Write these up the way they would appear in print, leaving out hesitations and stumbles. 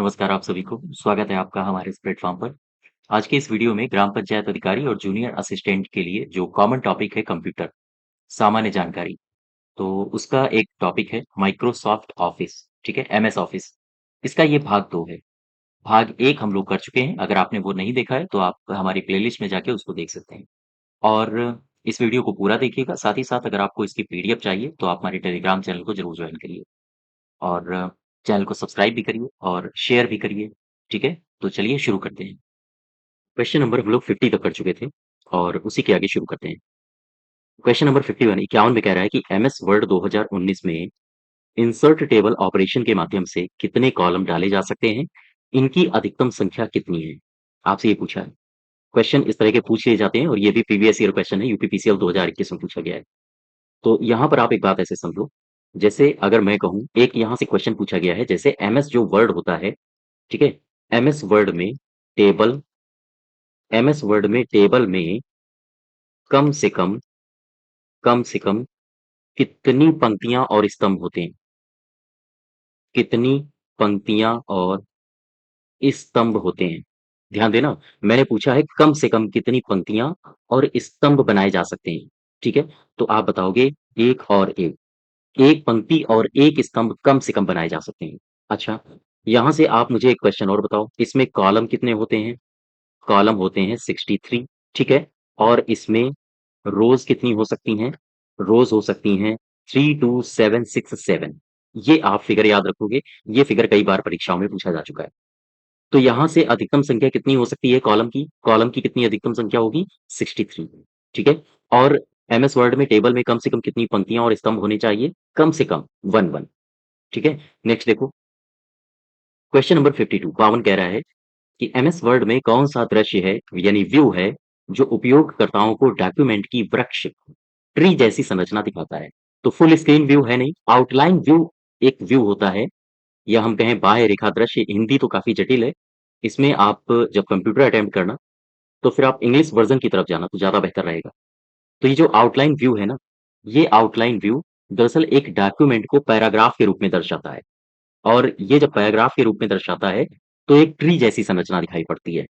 नमस्कार आप सभी को, स्वागत है आपका हमारे इस प्लेटफ़ॉर्म पर। आज के इस वीडियो में ग्राम पंचायत अधिकारी और जूनियर असिस्टेंट के लिए जो कॉमन टॉपिक है कंप्यूटर, सामान्य जानकारी, तो उसका एक टॉपिक है माइक्रोसॉफ्ट ऑफ़िस, ठीक है? MS office. इसका ये भाग 2 है। भाग 1 हम लोग कर चुके हैं, अगर आपने वो नहीं देखा है तो आप हमारी प्लेलिस्ट में जाके उसको देख सकते हैं। और इस वीडियो को पूरा देखिएगा, साथ ही साथ अगर आपको इसकी पीडीएफ चाहिए तो आप हमारे टेलीग्राम चैनल को ज़रूर जॉइन करिए। और चैनल को सब्सक्राइब भी करिए और शेयर भी करिए, ठीक है? तो चलिए शुरू करते हैं। क्वेश्चन नंबर हम लोग 50 तक कर चुके थे और उसी के आगे शुरू करते हैं। क्वेश्चन नंबर 51 में कह रहा है कि एमएस वर्ड 2019 में इंसर्ट टेबल ऑपरेशन के माध्यम से कितने कॉलम डाले जा सकते हैं? इनकी अधिकतम संख्या कितनी है? आपसे ये पूछा है। क्वेश्चन इस तरह के पूछ लिए जाते हैं और ये भी प्रीवियस ईयर क्वेश्चन है, यूपीपीसीएल 2021 में पूछा गया है। तो यहाँ पर आप एक बात ऐसे समझो, जैसे अगर मैं कहूँ एक यहाँ से क्वेश्चन पूछा गया है, जैसे एमएस जो वर्ड होता है, ठीक है? एमएस वर्ड में टेबल एमएस वर्ड में टेबल में कम से कम कितनी पंक्तियाँ और स्तंभ होते हैं? कितनी पंक्तियाँ और स्तंभ होते हैं? ध्यान देना, मैंने पूछा है कम से कम कितनी पंक्तियाँ और स्तंभ बनाए जा सकते हैं, ठीक है? तो आप बताओगे 1 और 1। 1 पंक्ति और 1 स्तंभ कम से कम बनाए जा सकते हैं। अच्छा, यहाँ से आप मुझे एक क्वेश्चन और बताओ, इसमें कॉलम कितने होते हैं? कॉलम होते हैं 63, ठीक है? और इसमें रोज़ कितनी हो सकती हैं? रोज़ हो सकती हैं 3, 2, 7, 6, 7। ये आप फिगर याद रखोगे, ये फिगर कई बार परीक्षाओं में पूछा जा चुका है। तो यहाँ से अधिकतम संख्या कितनी हो सकती है कॉलम की? कॉलम की कितनी अधिकतम संख्या होगी? 63, ठीक है? और एमएस वर्ड में टेबल में कम से कम कितनी पंक्तियाँ और स्तंभ होने चाहिए? कम से कम 1, 1, ठीक है? नेक्स्ट देखो, क्वेश्चन नंबर 52 कह रहा है कि एमएस वर्ड में कौन-सा दृश्य है यानी व्यू है, जो उपयोगकर्ताओं को डॉक्यूमेंट की वृक्ष, ट्री जैसी संरचना दिखाता है? तो फुल स्क्रीन व्यू है नहीं, आउटलाइन व्यू एक व्यू होता है, या हम कहें बाह्य रेखा दृश्य, हिंदी तो काफ़ी जटिल है। इसमें आप जब कंप्यूटर अटेम्प्ट करना, तो फिर आप इंग्लिश वर्ज़न की तरफ जाना तो ज़्यादा बेहतर रहेगा। तो ये जो आउटलाइन व्यू है ना, ये आउटलाइन व्यू दरअसल एक डॉक्यूमेंट को पैराग्राफ के रूप में दर्शाता है। और ये जब पैराग्राफ के रूप में दर्शाता है, तो एक ट्री जैसी संरचना दिखाई पड़ती है,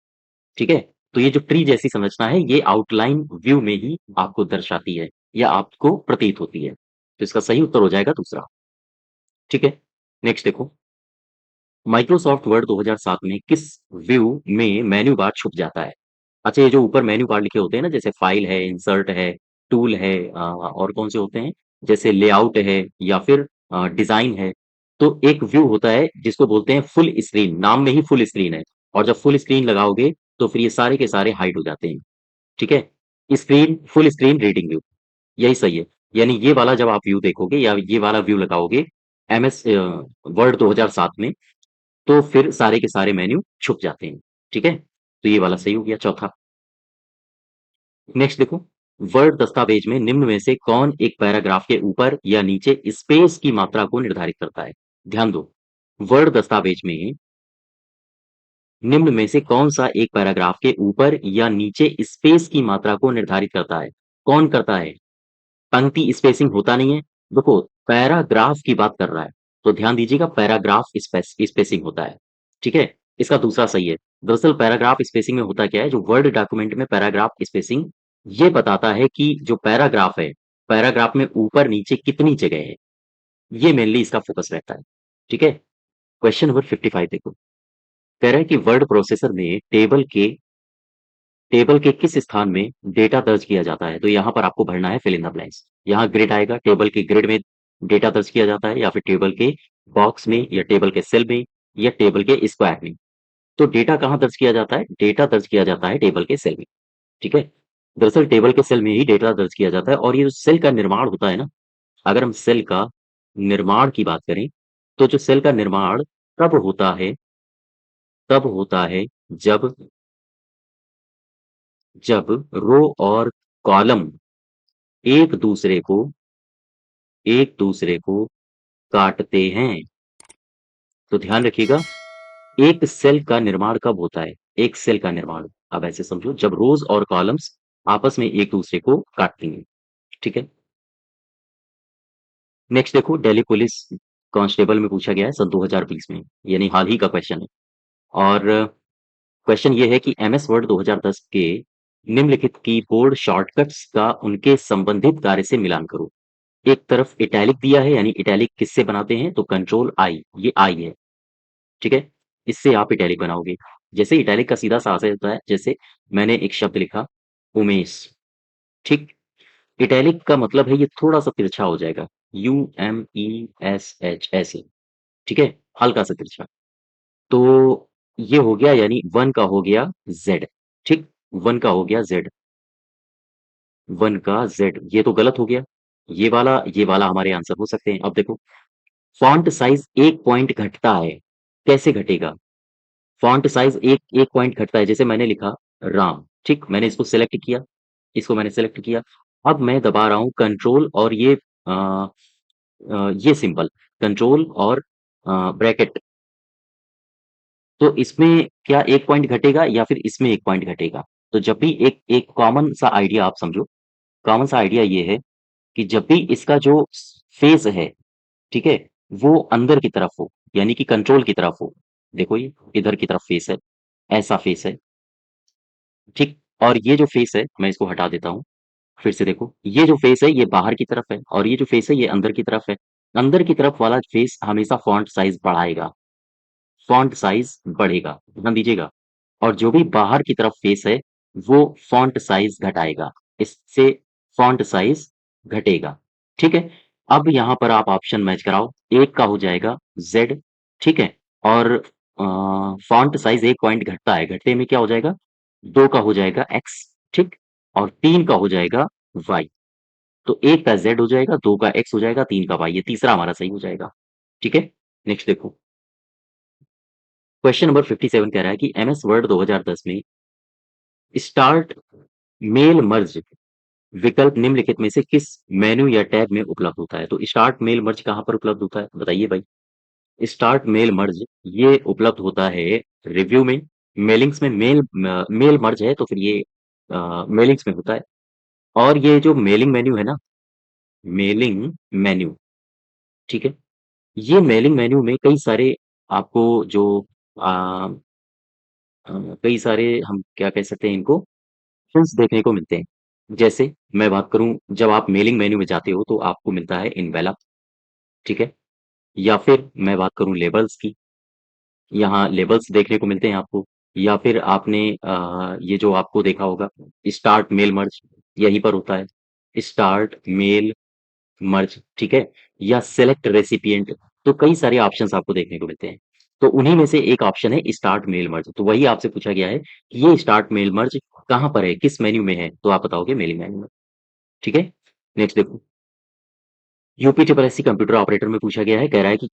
ठीक है? तो ये जो ट्री जैसी संरचना है, ये आउटलाइन व्यू में ही आपको दर्शाती है या आपको प्रतीत होती है। तो इसका सही उत्तर हो जाएगा दूसरा, ठीक है? नेक्स्ट देखो, माइक्रोसॉफ्ट वर्ड 2007 में किस व्यू में मेन्यू बार छुप जाता है? अच्छा, ये जो ऊपर मेन्यू बार लिखे होते हैं ना, जैसे फाइल है, इंसर्ट है, टूल है, और कौन से होते हैं? जैसे लेआउट है या फिर डिज़ाइन है। तो एक व्यू होता है जिसको बोलते हैं फुल स्क्रीन, नाम में ही फुल स्क्रीन है, और जब फुल स्क्रीन लगाओगे तो फिर ये सारे के सारे हाइड हो जाते हैं, ठीक है? Screen full screen reading view, यही सही है। यानी ये वाला जब आप व्यू देखोगे या ये वाला व्यू लगाओगे एमएस वर्ड 2007 में, तो फिर सारे के सारे मेन्यू छुप जाते हैं, ठीक है? तो ये वाला सही हो गया चौथा। नेक्स्ट देखो, वर्ड दस्तावेज में निम्न में से कौन एक पैराग्राफ के ऊपर या नीचे स्पेस की मात्रा को निर्धारित करता है? ध्यान दो, वर्ड दस्तावेज में निम्न में से कौन-सा एक पैराग्राफ के ऊपर या नीचे स्पेस की मात्रा को निर्धारित करता है? कौन करता है? पंक्ति स्पेसिंग होता नहीं है। देखो, पैराग्राफ की बात कर रहा है, तो ध्यान दीजिएगा पैराग्राफ स्पेसिंग होता है, ठीक है? इसका दूसरा सही है। दरअसल पैराग्राफ स्पेसिंग में होता क्या है, जो वर्ड डॉक्यूमेंट में पैराग्राफ स्पेसिंग ये बताता है कि जो पैराग्राफ है, पैराग्राफ में ऊपर-नीचे कितनी जगह है, ये मेनली इसका फोकस रहता है, ठीक है? क्वेश्चन नंबर 55 देखो, कह रहा है कि वर्ड प्रोसेसर में टेबल के किस स्थान में डेटा दर्ज किया जाता है? तो यहाँ पर आपको भरना है फिल इन द ब्लैंक्स। यहाँ ग्रिड आएगा, टेबल के ग्रिड में डेटा दर्ज किया जाता है या फिर टेबल के बॉक्स में या टेबल के सेल में या टेबल के स्क्वायर में। तो डेटा कहाँ दर्ज किया जाता है? डेटा दर्ज किया जाता है टेबल के सेल में, ठीक है? दरअसल टेबल के सेल में ही डेटा दर्ज किया जाता है, और ये जो सेल का निर्माण होता है ना, अगर हम सेल का निर्माण की बात करें, तो जो सेल का निर्माण तब होता है तब होता है जब जब रो और कॉलम एक दूसरे को एक दूसरे को काटते हैं। तो ध्यान रखिएगा, एक सेल का निर्माण कब होता है? एक सेल का निर्माण, अब ऐसे समझो, जब रोज और कॉलम्स आपस में एक दूसरे को काटती हैं, ठीक है? नेक्स्ट देखो, दिल्ली पुलिस कांस्टेबल में पूछा गया है सन 2020 में, यानी हाल ही का क्वेश्चन है। और क्वेश्चन ये है कि एमएस वर्ड 2010 के निम्नलिखित कीबोर्ड शॉर्टकट्स का उनके संबंधित कार्य से मिलान करो। एक तरफ इटैलिक दिया है, यानी इटैलिक किससे बनाते हैं? तो कंट्रोल आई, ये आई है, ठीक है? इससे आप इटैलिक बनाओगे। जैसे इटैलिक का सीधा सा आशय होता है, जैसे मैंने एक शब्द लिखा उमेश, ठीक? इटैलिक का मतलब है ये थोड़ा-सा तिरछा हो जाएगा, UMESH ऐसे, ठीक है? हल्का-सा तिरछा। तो ये हो गया, यानी 1 का हो गया Z, ठीक? 1 का हो गया Z, 1 का Z, ये तो गलत हो गया। ये वाला हमारे आंसर हो सकते हैं। अब देखो, फ़ॉन्ट साइज़ 1 पॉइंट घटता है, कैसे घटेगा? फ़ॉन्ट साइज़ 1 पॉइंट घटता है, जैसे मैंने लिखा राम, ठीक? मैंने इसको सेलेक्ट किया, इसको मैंने सेलेक्ट किया। अब मैं दबा रहा हूँ कंट्रोल और ये सिंबल, कंट्रोल और ब्रैकेट, तो इसमें क्या 1 पॉइंट घटेगा या फिर इसमें 1 पॉइंट घटेगा? तो जब भी एक एक कॉमन सा आइडिया आप समझो, कॉमन सा आइडिया ये है कि जब भी इसका जो फेस है, ठीक है? वो अंदर की तरफ हो, यानी कि कंट्रोल की तरफ हो। देखो ये इधर की तरफ फेस है, ऐसा फेस है, ठीक? और ये जो फेस है, मैं इसको हटा देता हूँ। फिर से देखो, ये जो फेस है ये बाहर की तरफ है और ये जो फेस है ये अंदर की तरफ है। अंदर की तरफ वाला फेस हमेशा फ़ॉन्ट साइज़ बढ़ाएगा, फ़ॉन्ट साइज़ बढ़ेगा, ध्यान दीजिएगा। और जो भी बाहर की तरफ फेस है, वो फ़ॉन्ट साइज़ घटाएगा। इससे फ़ॉन्ट साइज़ घटेगा, ठीक है? अब यहाँ पर आप ऑप्शन मैच कराओ, 1 का हो जाएगा ज़ेड, ठीक है? और फ़ॉन्ट साइज़ 1 पॉइंट घटता है, घटने में क्या हो जाएगा? 2 का हो जाएगा एक्स, ठीक? और 3 का हो जाएगा वाई। तो 1 का ज़ेड हो जाएगा, 2 का एक्स हो जाएगा, 3 का वाई, ये तीसरा हमारा सही हो जाएगा, ठीक है? नेक्स्ट देखो, क्वेश्चन नंबर 57 कह रहा है कि एमएस वर्ड 2010 में स्टार्ट मेल मर्ज विकल्प निम्नलिखित में से किस मेनू या टैब में उपलब्ध होता है? तो स्टार्ट मेल मर्ज कहाँ पर उपलब्ध होता है? बताइए भाई। स्टार्ट मेल मर्ज ये उपलब्ध होता है रिव्यू में, मेलिंग्स में। मेल मर्ज है तो फिर ये मेलिंग्स में होता है। और ये जो मेलिंग मेन्यू है ना, मेलिंग मेन्यू, ठीक है? ये मेलिंग मेन्यू में कई सारे आपको जो आ, कई सारे हम क्या कह सकते हैं इनको, ऑप्शंस देखने को मिलते हैं। जैसे मैं बात करूं, जब आप मेलिंग मेन्यू में जाते हो तो आपको मिलता है इनवेलप, ठीक है? या फिर मैं बात करूं लेबल्स की, यहाँ लेबल्स देखने को मिलते हैं आपको। या फिर आपने ये जो आपको देखा होगा स्टार्ट मेल मर्ज, यहीं पर होता है स्टार्ट मेल मर्ज, ठीक है? या सेलेक्ट रेसिपिएंट, तो कई सारे ऑप्शंस आपको देखने को मिलते हैं। तो उन्हीं में से एक ऑप्शन है स्टार्ट मेल मर्ज। तो वही आपसे पूछा गया है कि ये स्टार्ट मेल मर्ज कहाँ पर है, किस मेन्यू में है? तो आप बताओगे मेलिंग मेन्यू में, ठीक है? नेक्स्ट देखो, UP triple SC computer operator में पूछा गया है, कह रहा है कि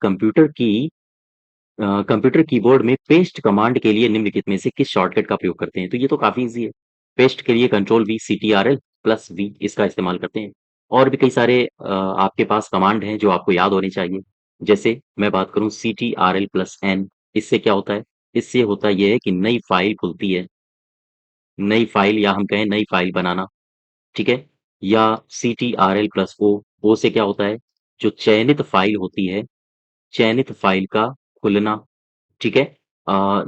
कंप्यूटर कीबोर्ड में पेस्ट कमांड के लिए निम्नलिखित में से किस शॉर्टकट का प्रयोग करते हैं? तो ये तो काफी इजी है। पेस्ट के लिए control V, CTRL plus V इसका इस्तेमाल करते हैं। और भी कई सारे आपके पास कमांड हैं जो आपको याद होने चाहिए। जैसे मैं बात करूं CTRL प्लस एन, इससे क्या होता है? इससे होता यह है कि नई फाइल खुलती है, नई फाइल, या हम कहें नई फाइल बनाना, ठीक है? या CTRL प्लस ओ, ओ से क्या होता है? जो चयनित फाइल होती है, चयनित फाइल का खुलना, ठीक है?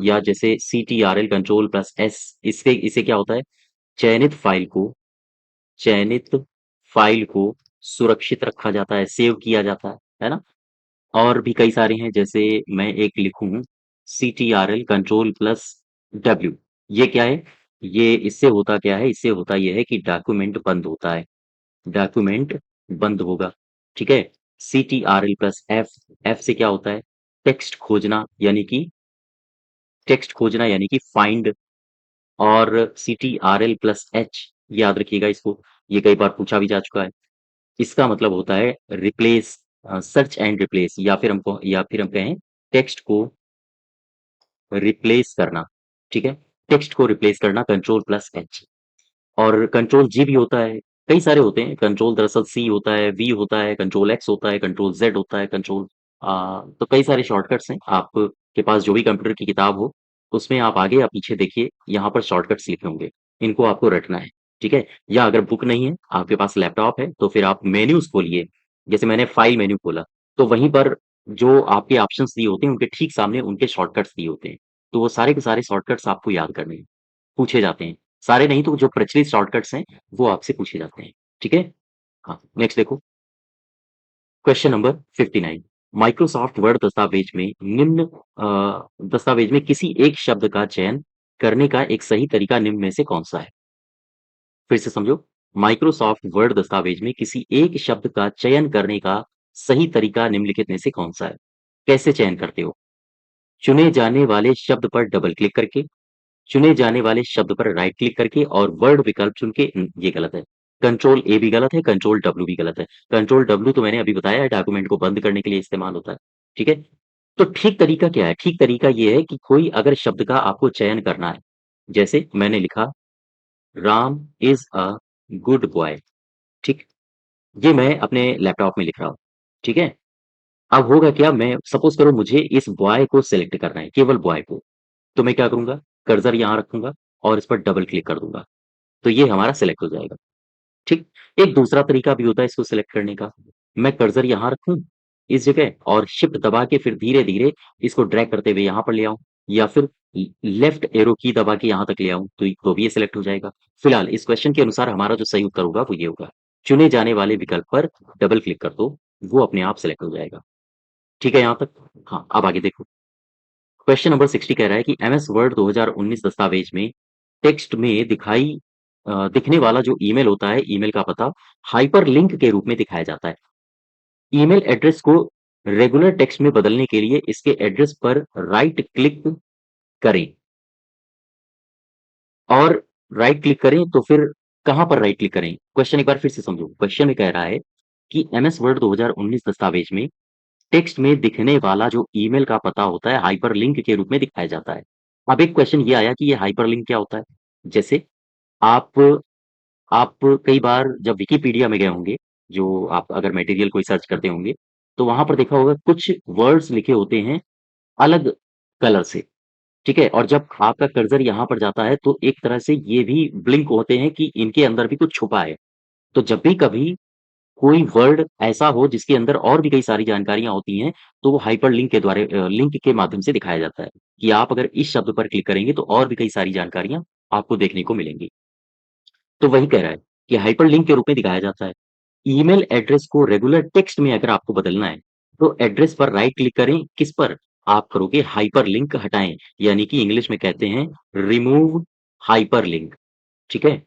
या जैसे CTRL कंट्रोल प्लस एस, इससे इसे क्या होता है? चयनित फाइल को चयनित फाइल को सुरक्षित रखा जाता है, सेव किया जाता है ना? और भी कई सारे हैं, जैसे मैं एक लिखूं CTRL कंट्रोल प्लस डब्ल्यू, ये क्या है? ये इससे होता क्या है? इससे होता यह है कि डॉक्यूमेंट बंद होता है, डॉक्यूमेंट बंद होगा, ठीक है? CTRL प्लस एफ, एफ से क्या होता है? टेक्स्ट खोजना यानी कि फाइंड। और CTRL प्लस एच, याद रखिएगा इसको, ये कई बार पूछा भी जा चुका है। इसका मतलब होता है रिप्लेस, सर्च एंड रिप्लेस, या फिर हम कहें टेक्स्ट को रिप्लेस करना, ठीक है? टेक्स्ट को रिप्लेस करना कंट्रोल प्लस एच। और कंट्रोल जी भी होता है, कई सारे होते हैं। कंट्रोल दरअसल सी होता है, वी होता है, कंट्रोल एक्स होता है, कंट्रोल जेड होता है, तो कई सारे शॉर्टकट्स हैं। आपके पास जो भी कंप्यूटर की किताब हो, उसमें आप आगे या पीछे देखिए, यहाँ पर शॉर्टकट्स लिखे होंगे, इनको आपको रटना है, ठीक है? या अगर बुक नहीं है, आपके पास लैपटॉप है, तो फिर आप मेन्यूज खोलिए। जैसे मैंने फाइल मेन्यू खोला, तो वहीं पर जो आपके ऑप्शंस दिए होते हैं उनके ठीक सामने उनके शॉर्टकट्स दिए होते हैं। तो वो सारे के सारे शॉर्टकट्स आपको याद करने हैं, पूछे जाते हैं। सारे नहीं तो जो प्रचलित शॉर्टकट्स हैं, वो आपसे पूछे जाते हैं। ठीक है? हाँ, नेक्स्ट देखो। Question number 59। माइक्रोसॉफ्ट वर्ड दस्तावेज में दस्तावेज में किसी एक शब्द का चयन करने का एक सही तरीका निम्न में से कौन-सा है? फिर से समझो। माइक्रोसॉफ्ट वर्ड दस्तावेज में किसी एक शब्द का चयन करने का सही तरीका निम्नलिखित में से कौन-सा है? कैसे चयन करते हो? चुने जाने वाले शब्द पर डबल क्लिक करके, चुने जाने वाले शब्द पर राइट क्लिक करके और वर्ड विकल्प चुन के ये गलत है। कंट्रोल ए भी गलत है, कंट्रोल डब्ल्यू भी गलत है। कंट्रोल डब्ल्यू तो मैंने अभी बताया है डॉक्यूमेंट को बंद करने के लिए इस्तेमाल होता है। ठीक है? तो ठीक तरीका क्या है? ठीक तरीका ये है कि कोई अगर शब्द का आपको चयन करना है, जैसे मैंने लिखा Ram is a good boy, ठीक? ये मैं अपने लैपटॉप में लिख रहा हूँ, ठीक है? अब होगा क्या मैं सपोज़ करो मुझे इस बॉय को सेलेक्ट करना है, केवल बॉय को, तो मैं क्या करूँगा? कर्सर यहाँ रखूँगा और इस पर डबल क्लिक कर दूँगा, तो ये हमारा सेलेक्ट हो जाएगा। ठीक। एक दूसरा तरीका भी होता है इसको सेलेक्ट करने का। मैं कर्सर यहाँ रखूँ, इस जगह और शिफ्ट दबा के फिर धीरे-धीरे इसको ड्रैग करते हुए यहाँ पर ले आऊँ या फिर लेफ्ट एरो की दबा के यहाँ तक ले आऊँ, तो भी ये सेलेक्ट हो जाएगा। फिलहाल इस क्वेश्चन के अनुसार हमारा जो सही उत्तर होगा वो ये होगा। चुने जाने वाले विकल्प पर डबल क्लिक कर दो, वो अपने आप सेलेक्ट हो जाएगा। ठीक है यहाँ तक? हाँ, अब आगे देखो। क्वेश्चन नंबर 60 कह रहा है कि एमएस वर्ड 2019 दस्तावेज में टेक्स्ट में दिखने वाला जो ईमेल होता है, ईमेल का पता हाइपरलिंक के रूप में दिखाया जाता है। ईमेल एड्रेस को रेगुलर टेक्स्ट में बदलने के लिए इसके एड्रेस पर राइट क्लिक करें और राइट क्लिक करें तो फिर कहाँ पर राइट क्लिक करें? क्वेश्चन एक बार फिर से समझो। क्वेश्चन में कह रहा है कि एमएस वर्ड 2019 दस्तावेज में टेक्स्ट में दिखने वाला जो ईमेल का पता होता है हाइपरलिंक के रूप में दिखाया जाता है। अब एक क्वेश्चन ये आया कि ये हाइपरलिंक क्या होता है? जैसे आप आप कई बार जब विकिपीडिया में गए होंगे, जो आप अगर मटेरियल कोई सर्च करते होंगे, तो वहाँ पर देखा होगा कुछ वर्ड्स लिखे होते हैं अलग कलर से, ठीक है? और जब आपका कर्सर यहाँ पर जाता है तो एक तरह से ये भी ब्लिंक होते हैं कि इनके अंदर भी कुछ छुपा है। तो जब भी कभी कोई वर्ड ऐसा हो जिसके अंदर और भी कई सारी जानकारियाँ होती हैं, तो वो हाइपरलिंक के लिंक के माध्यम से दिखाया जाता है, कि आप अगर इस शब्द पर क्लिक करेंगे तो और भी कई सारी जानकारियाँ आपको देखने को मिलेंगी। तो वही कह रहा है कि हाइपरलिंक के रूप में दिखाया जाता है। ईमेल एड्रेस को रेगुलर टेक्स्ट में अगर आपको बदलना है, तो एड्रेस पर राइट क्लिक करें, किस पर? आप करोगे हाइपरलिंक हटाएँ, यानी कि इंग्लिश में कहते हैं रिमूव हाइपरलिंक, ठीक है?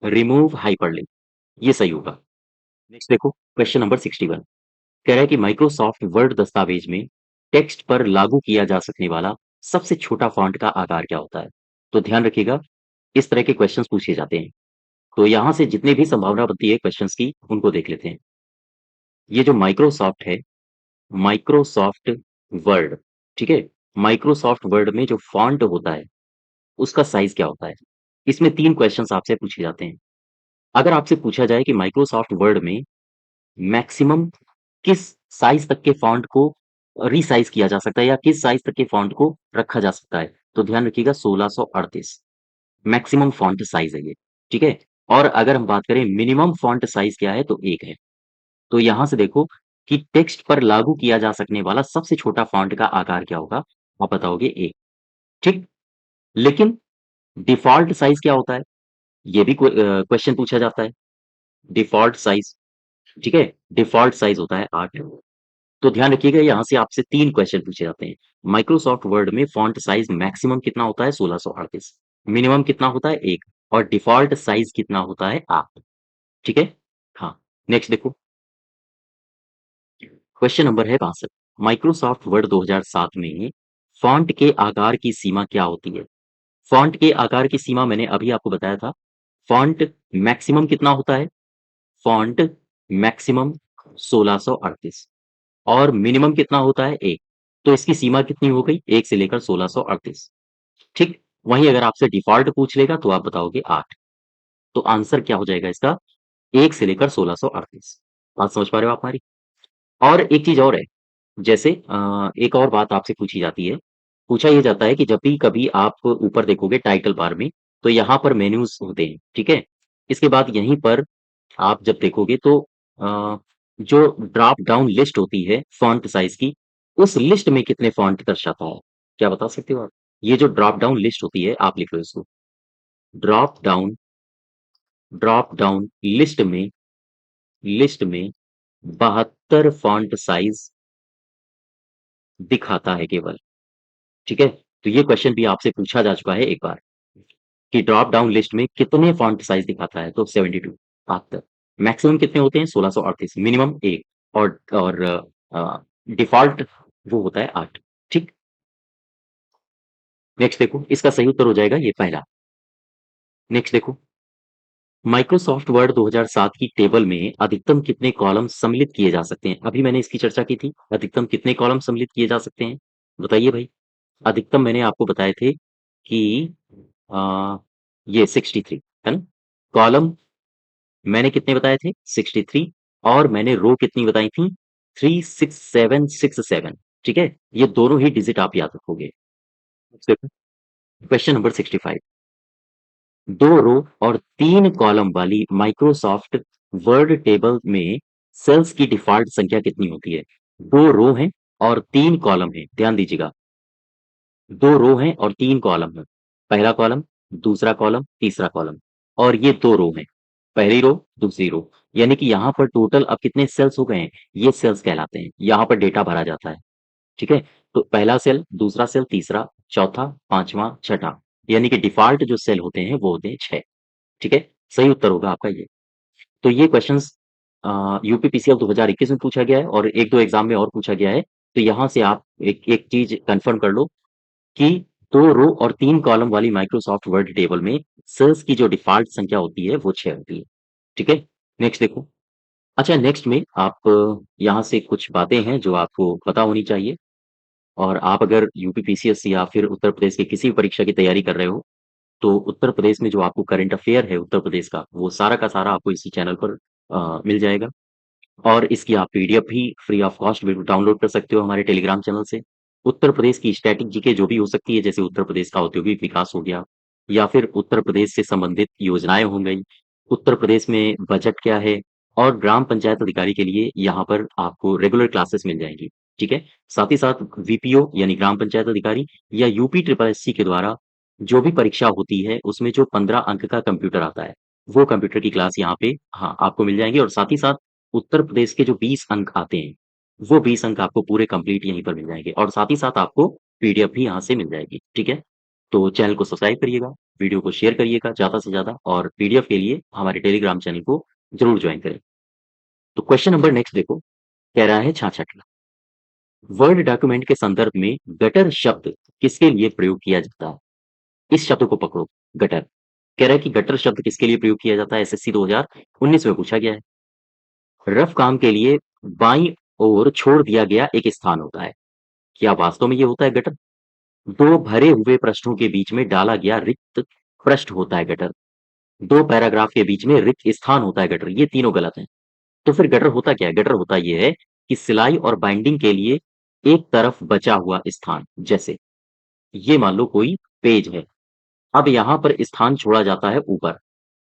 रिमूव हाइपरलिंक, ये सही होगा। नेक्स्ट देखो क्वेश्चन नंबर 61 कह रहा है कि माइक्रोसॉफ्ट वर्ड दस्तावेज में टेक्स्ट पर लागू किया जा सकने वाला सबसे छोटा फॉन्ट का आकार क्या होता है? तो ध्यान रखिएगा, इस तरह के क्वेश्चंस पूछे जाते हैं। तो यहाँ से जितनी भी संभावना बनती है क्वेश्चंस की, उनको देख लेते हैं। ये जो माइक्रोसॉफ्ट है, माइक्रोसॉफ्ट वर्ड, ठीक है? माइक्रोसॉफ्ट वर्ड में जो फॉन्ट होता है, उसका साइज़ क्या होता है? इसमें 3 क्वेश्चंस आपसे पूछे जाते हैं। अगर आपसे पूछा जाए कि माइक्रोसॉफ्ट वर्ड में मैक्सिमम किस साइज़ तक के फॉन्ट को रीसाइज़ किया जा सकता है या किस साइज़ तक के फॉन्ट को रखा जा सकता है? तो ध्यान रखिएगा 1638 मैक्सिमम फॉन्ट साइज़ है ये, ठीक है? और अगर हम बात करें मिनिमम फॉन्ट साइज़ क्या है तो 1 है। तो यहाँ से देखो कि टेक्स्ट पर लागू किया जा सकने वाला सबसे छोटा फॉन्ट का आकार क्या होगा? आप बताओगे 1, ठीक? लेकिन डिफ़ॉल्ट साइज़ क्या होता है? ये भी क्वेश्चन पूछा जाता है। डिफ़ॉल्ट साइज़, ठीक है? डिफ़ॉल्ट साइज़ होता है 8। तो ध्यान रखिएगा यहाँ से आपसे 3 क्वेश्चन पूछे जाते हैं। माइक्रोसॉफ्ट वर्ड में फॉन्ट साइज़ मैक्सिमम कितना होता है? 1638 मिनिमम कितना होता है? 1 और डिफ़ॉल्ट साइज़ कितना होता है? 8 ठीक है? हाँ, नेक्स्ट देखो। क्वेश्चन नंबर है 62 माइक्रोसॉफ्ट वर्ड 2007 में फ़ॉन्ट के आकार की सीमा क्या होती है? फ़ॉन्ट के आकार की सीमा मैंने अभी आपको बताया था। फ़ॉन्ट मैक्सिमम कितना होता है? फ़ॉन्ट मैक्सिमम 1638 और मिनिमम कितना होता है? 1 तो इसकी सीमा कितनी हो गई? 1 से लेकर 1638 ठीक? वहीं अगर आपसे डिफ़ॉल्ट पूछ लेगा तो आप बताओगे 8 तो आंसर क्या हो जाएगा इसका? 1 से लेकर 1638 बात समझ पा रहे हो आप हमारी? और एक चीज़ और है जैसे एक और बात आपसे पूछी जाती है। पूछा ये जाता है कि जब भी कभी आप ऊपर देखोगे टाइटल बार में, तो यहाँ पर मेन्यूज़ होते हैं, ठीक है? इसके बाद यहीं पर आप जब देखोगे तो जो ड्रॉप डाउन लिस्ट होती है फ़ॉन्ट साइज़ की, उस लिस्ट में कितने फ़ॉन्ट दर्शाता है? क्या बता सकते हो आप? ये जो ड्रॉप डाउन लिस्ट होती है, आप लिख लो इसको। Drop down drop down list में 72 फॉन्ट साइज दिखाता है केवल। ठीक है? तो ये क्वेश्चन भी आपसे पूछा जा चुका है एक बार कि ड्रॉप डाउन लिस्ट में कितने फॉन्ट साइज दिखाता है, तो 72। 72। मैक्सिमम कितने होते हैं? 1638। मिनिमम 1। और डिफ़ॉल्ट वो होता है 8। ठीक? नेक्स्ट देखो, इसका सही उत्तर हो जाएगा ये पहला। नेक्स्ट देखो, माइक्रोसॉफ्ट वर्ड 2007 की टेबल में अधिकतम कितने कॉलम सम्मिलित किए जा सकते हैं? अभी मैंने इसकी चर्चा की थी। अधिकतम कितने कॉलम सम्मिलित किए जा सकते हैं? बताइए भाई। अधिकतम मैंने आपको बताए थे कि अ, ये 63 है ना? कॉलम मैंने कितने बताए थे? 63। और मैंने रो कितनी बताई थी? 36767। ठीक है? ये दोनों ही डिजिट आप याद रखोगे। देखो, क्वेश्चन नंबर 65। 2 रो और 3 कॉलम वाली माइक्रोसॉफ्ट वर्ड टेबल में सेल्स की डिफ़ॉल्ट संख्या कितनी होती है? 2 रो हैं और 3 कॉलम हैं, ध्यान दीजिएगा। 2 रो हैं और 3 कॉलम हैं। पहला कॉलम, दूसरा कॉलम, तीसरा कॉलम, और ये 2 रो हैं। पहली रो, दूसरी रो, यानी कि यहाँ पर टोटल अब कितने सेल्स हो गए हैं? ये सेल्स कहलाते हैं। यहाँ पर डेटा भरा जाता है। ठीक है? तो पहला सेल, दूसरा सेल, तीसरा, चौथा, पाँचवाँ, छठा, यानी कि डिफ़ॉल्ट जो सेल होते हैं वो होते हैं 6। ठीक है? सही उत्तर होगा आपका ये। तो ये क्वेश्चंस यूपीपीसीएल 2021 में पूछा गया है और 1-2 एग्ज़ाम में और पूछा गया है। तो यहाँ से आप एक एक चीज़ कन्फर्म कर लो कि 2 रो और 3 कॉलम वाली माइक्रोसॉफ्ट वर्ड टेबल में सेल्स की जो डिफ़ॉल्ट संख्या होती है वो 6 होती है। ठीक है? नेक्स्ट देखो। अच्छा, नेक्स्ट में आप यहाँ से कुछ बातें हैं जो आपको पता होनी चाहिए, और आप अगर यूपीपीसीएस या फिर उत्तर प्रदेश की किसी भी परीक्षा की तैयारी कर रहे हो, तो उत्तर प्रदेश में जो आपको करंट अफेयर है उत्तर प्रदेश का, वो सारा का सारा आपको इसी चैनल पर मिल जाएगा। और इसकी आप पीडीएफ भी फ्री ऑफ कॉस्ट भी डाउनलोड कर सकते हो हमारे टेलीग्राम चैनल से। उत्तर प्रदेश की स्टैटिक जीके जो भी हो सकती है, जैसे उत्तर प्रदेश का औद्योगिक विकास हो गया, या फिर उत्तर प्रदेश से संबंधित योजनाएँ हो गई, उत्तर प्रदेश में बजट क्या है, और ग्राम पंचायत अधिकारी के लिए यहाँ पर आपको रेगुलर क्लासेस मिल जाएँगी। ठीक है? साथ ही साथ वीपीओ यानी ग्राम पंचायत अधिकारी या यूपी ट्रिपल एससी के द्वारा जो भी परीक्षा होती है, उसमें जो 15 अंक का कंप्यूटर आता है, वो कंप्यूटर की क्लास यहाँ पे हाँ, आपको मिल जाएँगी, और साथ ही साथ उत्तर प्रदेश के जो 20 अंक आते हैं, वो 20 अंक आपको पूरे कंप्लीट यहीं पर मिल जाएँगे, और साथ ही साथ आपको पीडीएफ भी यहाँ से मिल जाएगी। ठीक है? तो चैनल को सब्सक्राइब करिएगा, वीडियो को शेयर करिएगा ज़्यादा से ज़्यादा, और पीडीएफ के लिए हमारे टेलीग्राम चैनल को ज़रूर जॉइन करें। तो क्वेश्चन नंबर नेक्स्ट देखो, कह रहा है 66। वर्ड डॉक्यूमेंट के संदर्भ में गटर शब्द किसके लिए प्रयोग किया जाता है? इस शब्द को पकड़ो, गटर। कह रहा है कि गटर शब्द किसके लिए प्रयोग किया जाता है? एसएससी 2019 में पूछा गया है। रफ काम के लिए बाईं ओर छोड़ दिया गया एक स्थान होता है। क्या वास्तव में ये होता है गटर? 2 भरे हुए पृष्ठों के बीच में डाला गया रिक्त पृष्ठ होता है गटर। 2 पैराग्राफ के बीच में रिक्त स्थान होता है गटर। ये तीनों गलत हैं। तो फिर गटर होता क्या है? गटर होता ये है कि सिलाई और बाइंडिंग के लिए एक तरफ बचा हुआ स्थान। जैसे ये मान लो कोई पेज है। अब यहाँ पर स्थान छोड़ा जाता है ऊपर,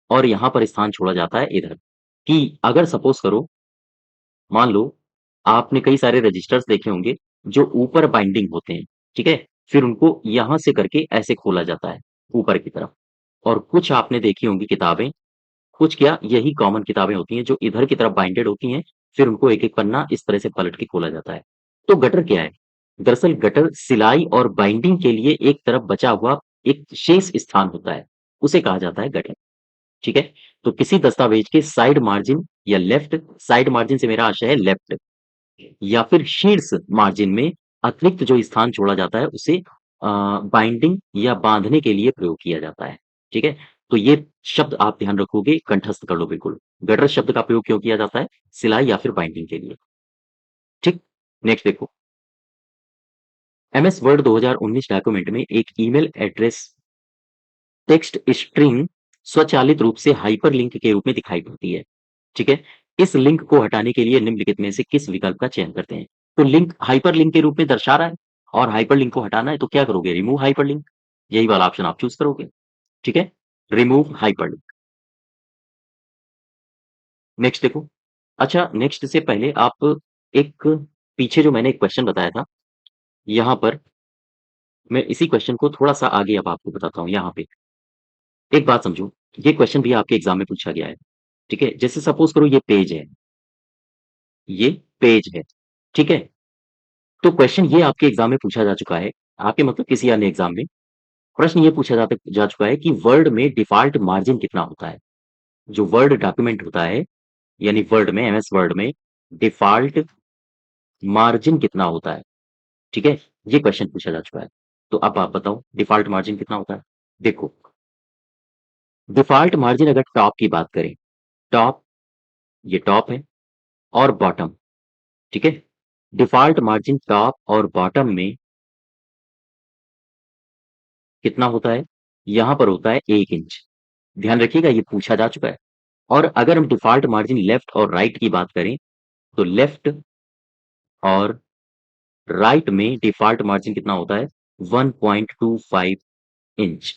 और यहाँ पर स्थान छोड़ा जाता है इधर। कि अगर सपोज़ करो, मान लो आपने कई सारे रजिस्टर्स देखे होंगे जो ऊपर बाइंडिंग होते हैं, ठीक है? फिर उनको यहाँ से करके ऐसे खोला जाता है ऊपर की तरफ। और कुछ आपने देखी होंगी किताबें, कुछ क्या यही कॉमन किताबें होती हैं जो इधर की तरफ बाइंडेड होती हैं, फिर उनको एक-एक पन्ना इस तरह से पलट के खोला जाता है। तो गटर क्या है? दरअसल गटर सिलाई और बाइंडिंग के लिए एक तरफ बचा हुआ एक शेष स्थान होता है, उसे कहा जाता है गटर। ठीक है? तो किसी दस्तावेज के साइड मार्जिन या लेफ्ट, साइड मार्जिन से मेरा आशय है लेफ्ट, या फिर शीर्ष मार्जिन में अतिरिक्त जो स्थान छोड़ा जाता है उसे बाइंडिंग या बांधने के लिए प्रयोग किया जाता है। ठीक है? तो ये शब्द आप ध्यान रखोगे, कंठस्थ कर लो बिल्कुल। गटर शब्द का प्रयोग क्यों किया जाता है? सिलाई या फिर बाइंडिंग के लिए। ठीक? नेक्स्ट देखो, एमएस वर्ड 2019 डॉक्यूमेंट में एक ईमेल एड्रेस टेक्स्ट स्ट्रिंग स्वचालित रूप से हाइपरलिंक के रूप में दिखाई पड़ती है। ठीक है? इस लिंक को हटाने के लिए निम्नलिखित में से किस विकल्प का चयन करते हैं? तो लिंक हाइपरलिंक के रूप में दर्शा रहा है, और हाइपरलिंक को हटाना है, तो क्या करोगे? Remove hyperlink. यही वाला ऑप्शन आप चूज़ करोगे। ठीक है? Remove hyperlink. नेक्स्ट देखो। अच्छा, नेक्स्ट से पहले आप एक पीछे जो मैंने एक क्वेश्चन बताया था, यहाँ पर मैं इसी क्वेश्चन को थोड़ा-सा आगे अब आपको बताता हूँ यहाँ पे। एक बात समझो, ये क्वेश्चन भी आपके एग्ज़ाम में पूछा गया है, ठीक है? जैसे सपोज़ करो ये पेज है, ये पेज है, ठीक है? तो क्वेश्चन ये आपके एग्ज़ाम में पूछा जा चुका है, आपके मतलब किसी अन्य एग्ज़ाम में, प्रश्न ये पूछा जा चुका है कि वर्ड में डिफ़ॉल्ट मार्जिन कितना होता है? जो वर्ड डॉक्यूमेंट होता है, यानी वर्ड में, एमएस वर्ड में डिफ़ॉल्ट मार्जिन कितना होता है? ठीक है? ये क्वेश्चन पूछा जा चुका है। तो अब आप बताओ डिफ़ॉल्ट मार्जिन कितना होता है? देखो, डिफ़ॉल्ट मार्जिन अगर टॉप की बात करें, टॉप ये टॉप है और बॉटम, ठीक है? डिफ़ॉल्ट मार्जिन टॉप और बॉटम में कितना होता है? यहाँ पर होता है 1 इंच। ध्यान रखिएगा ये पूछा जा चुका है। और अगर हम डिफ़ॉल्ट मार्जिन लेफ्ट और राइट की बात करें, तो लेफ्ट और राइट में डिफ़ॉल्ट मार्जिन कितना होता है? 1.25 इंच,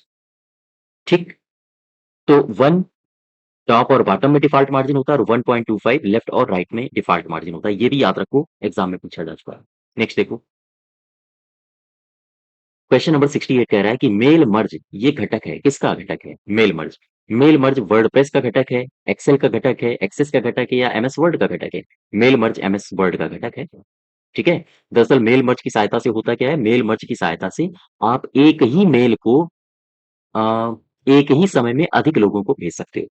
ठीक? तो 1 टॉप और बॉटम में डिफ़ॉल्ट मार्जिन होता है और 1.25 लेफ्ट और राइट में डिफ़ॉल्ट मार्जिन होता है। ये भी याद रखो, एग्ज़ाम में पूछा जा चुका है। नेक्स्ट देखो, क्वेश्चन नंबर 68 कह रहा है कि मेल मर्ज ये घटक है, किसका घटक है? Mail merge. Mail merge WordPress का घटक है, एक्सेल का घटक है, एक्सेस का घटक है या एमएस वर्ड का घटक है? मेल मर्ज एमएस वर्ड का घटक है, ठीक है? दरअसल मेल मर्ज की सहायता से होता क्या है? मेल मर्ज की सहायता से आप एक ही मेल को अ, एक ही समय में अधिक लोगों को भेज सकते हो।